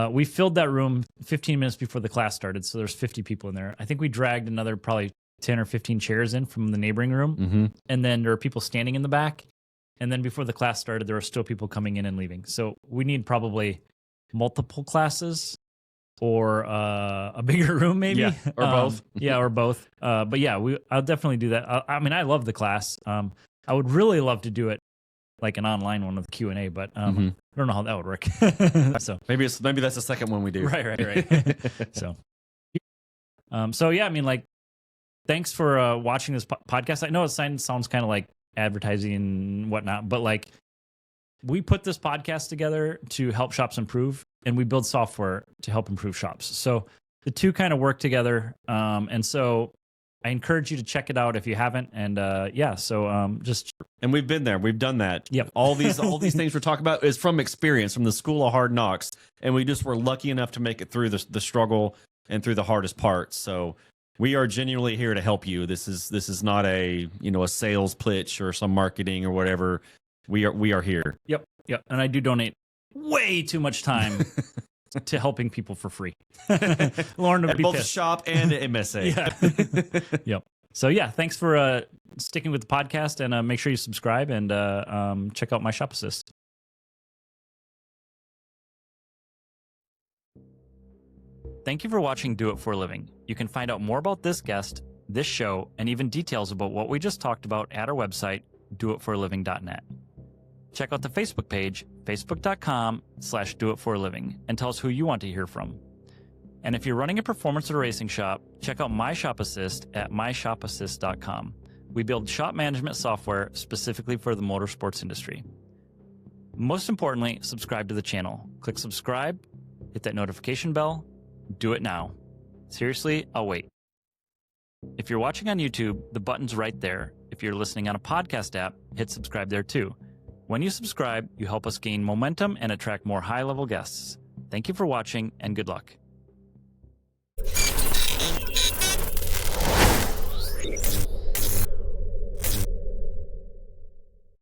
We filled that room 15 minutes before the class started, so there's 50 people in there. I think we dragged another probably 10 or 15 chairs in from the neighboring room, and then there were people standing in the back. And then before the class started, there were still people coming in and leaving. So we need probably multiple classes or a bigger room, maybe, or both. Yeah, or both. But yeah, I'll definitely do that. I mean, I love the class. I would really love to do it like an online one with Q&A, but I don't know how that would work. So maybe that's the second one we do. Right. So yeah, I mean, like, thanks for watching this podcast. I know it sounds kind of like advertising and whatnot, but like, we put this podcast together to help shops improve, and we build software to help improve shops. So the two kind of work together. And so I encourage you to check it out if you haven't. And and we've been there, we've done that. Yep. All these things we're talking about is from experience, from the school of hard knocks, and we just were lucky enough to make it through the struggle and through the hardest parts. So we are genuinely here to help you. This is not a sales pitch or some marketing or whatever. We are here. Yep. And I do donate way too much time to helping people for free. Lauren would at be both pissed. shop and MSA. Yeah. Yep. So yeah, thanks for sticking with the podcast, and make sure you subscribe and check out my Shop Assist. Thank you for watching Do It For a Living. You can find out more about this guest, this show, and even details about what we just talked about at our website, doitforaliving.net. Check out the Facebook page, facebook.com/doitforaliving, and tell us who you want to hear from. And if you're running a performance or racing shop, check out My Shop Assist at myshopassist.com. We build shop management software specifically for the motorsports industry. Most importantly, subscribe to the channel. Click subscribe, hit that notification bell. Do it now. Seriously, I'll wait. If you're watching on YouTube, the button's right there. If you're listening on a podcast app, hit subscribe there too. When you subscribe, you help us gain momentum and attract more high-level guests. Thank you for watching, and good luck.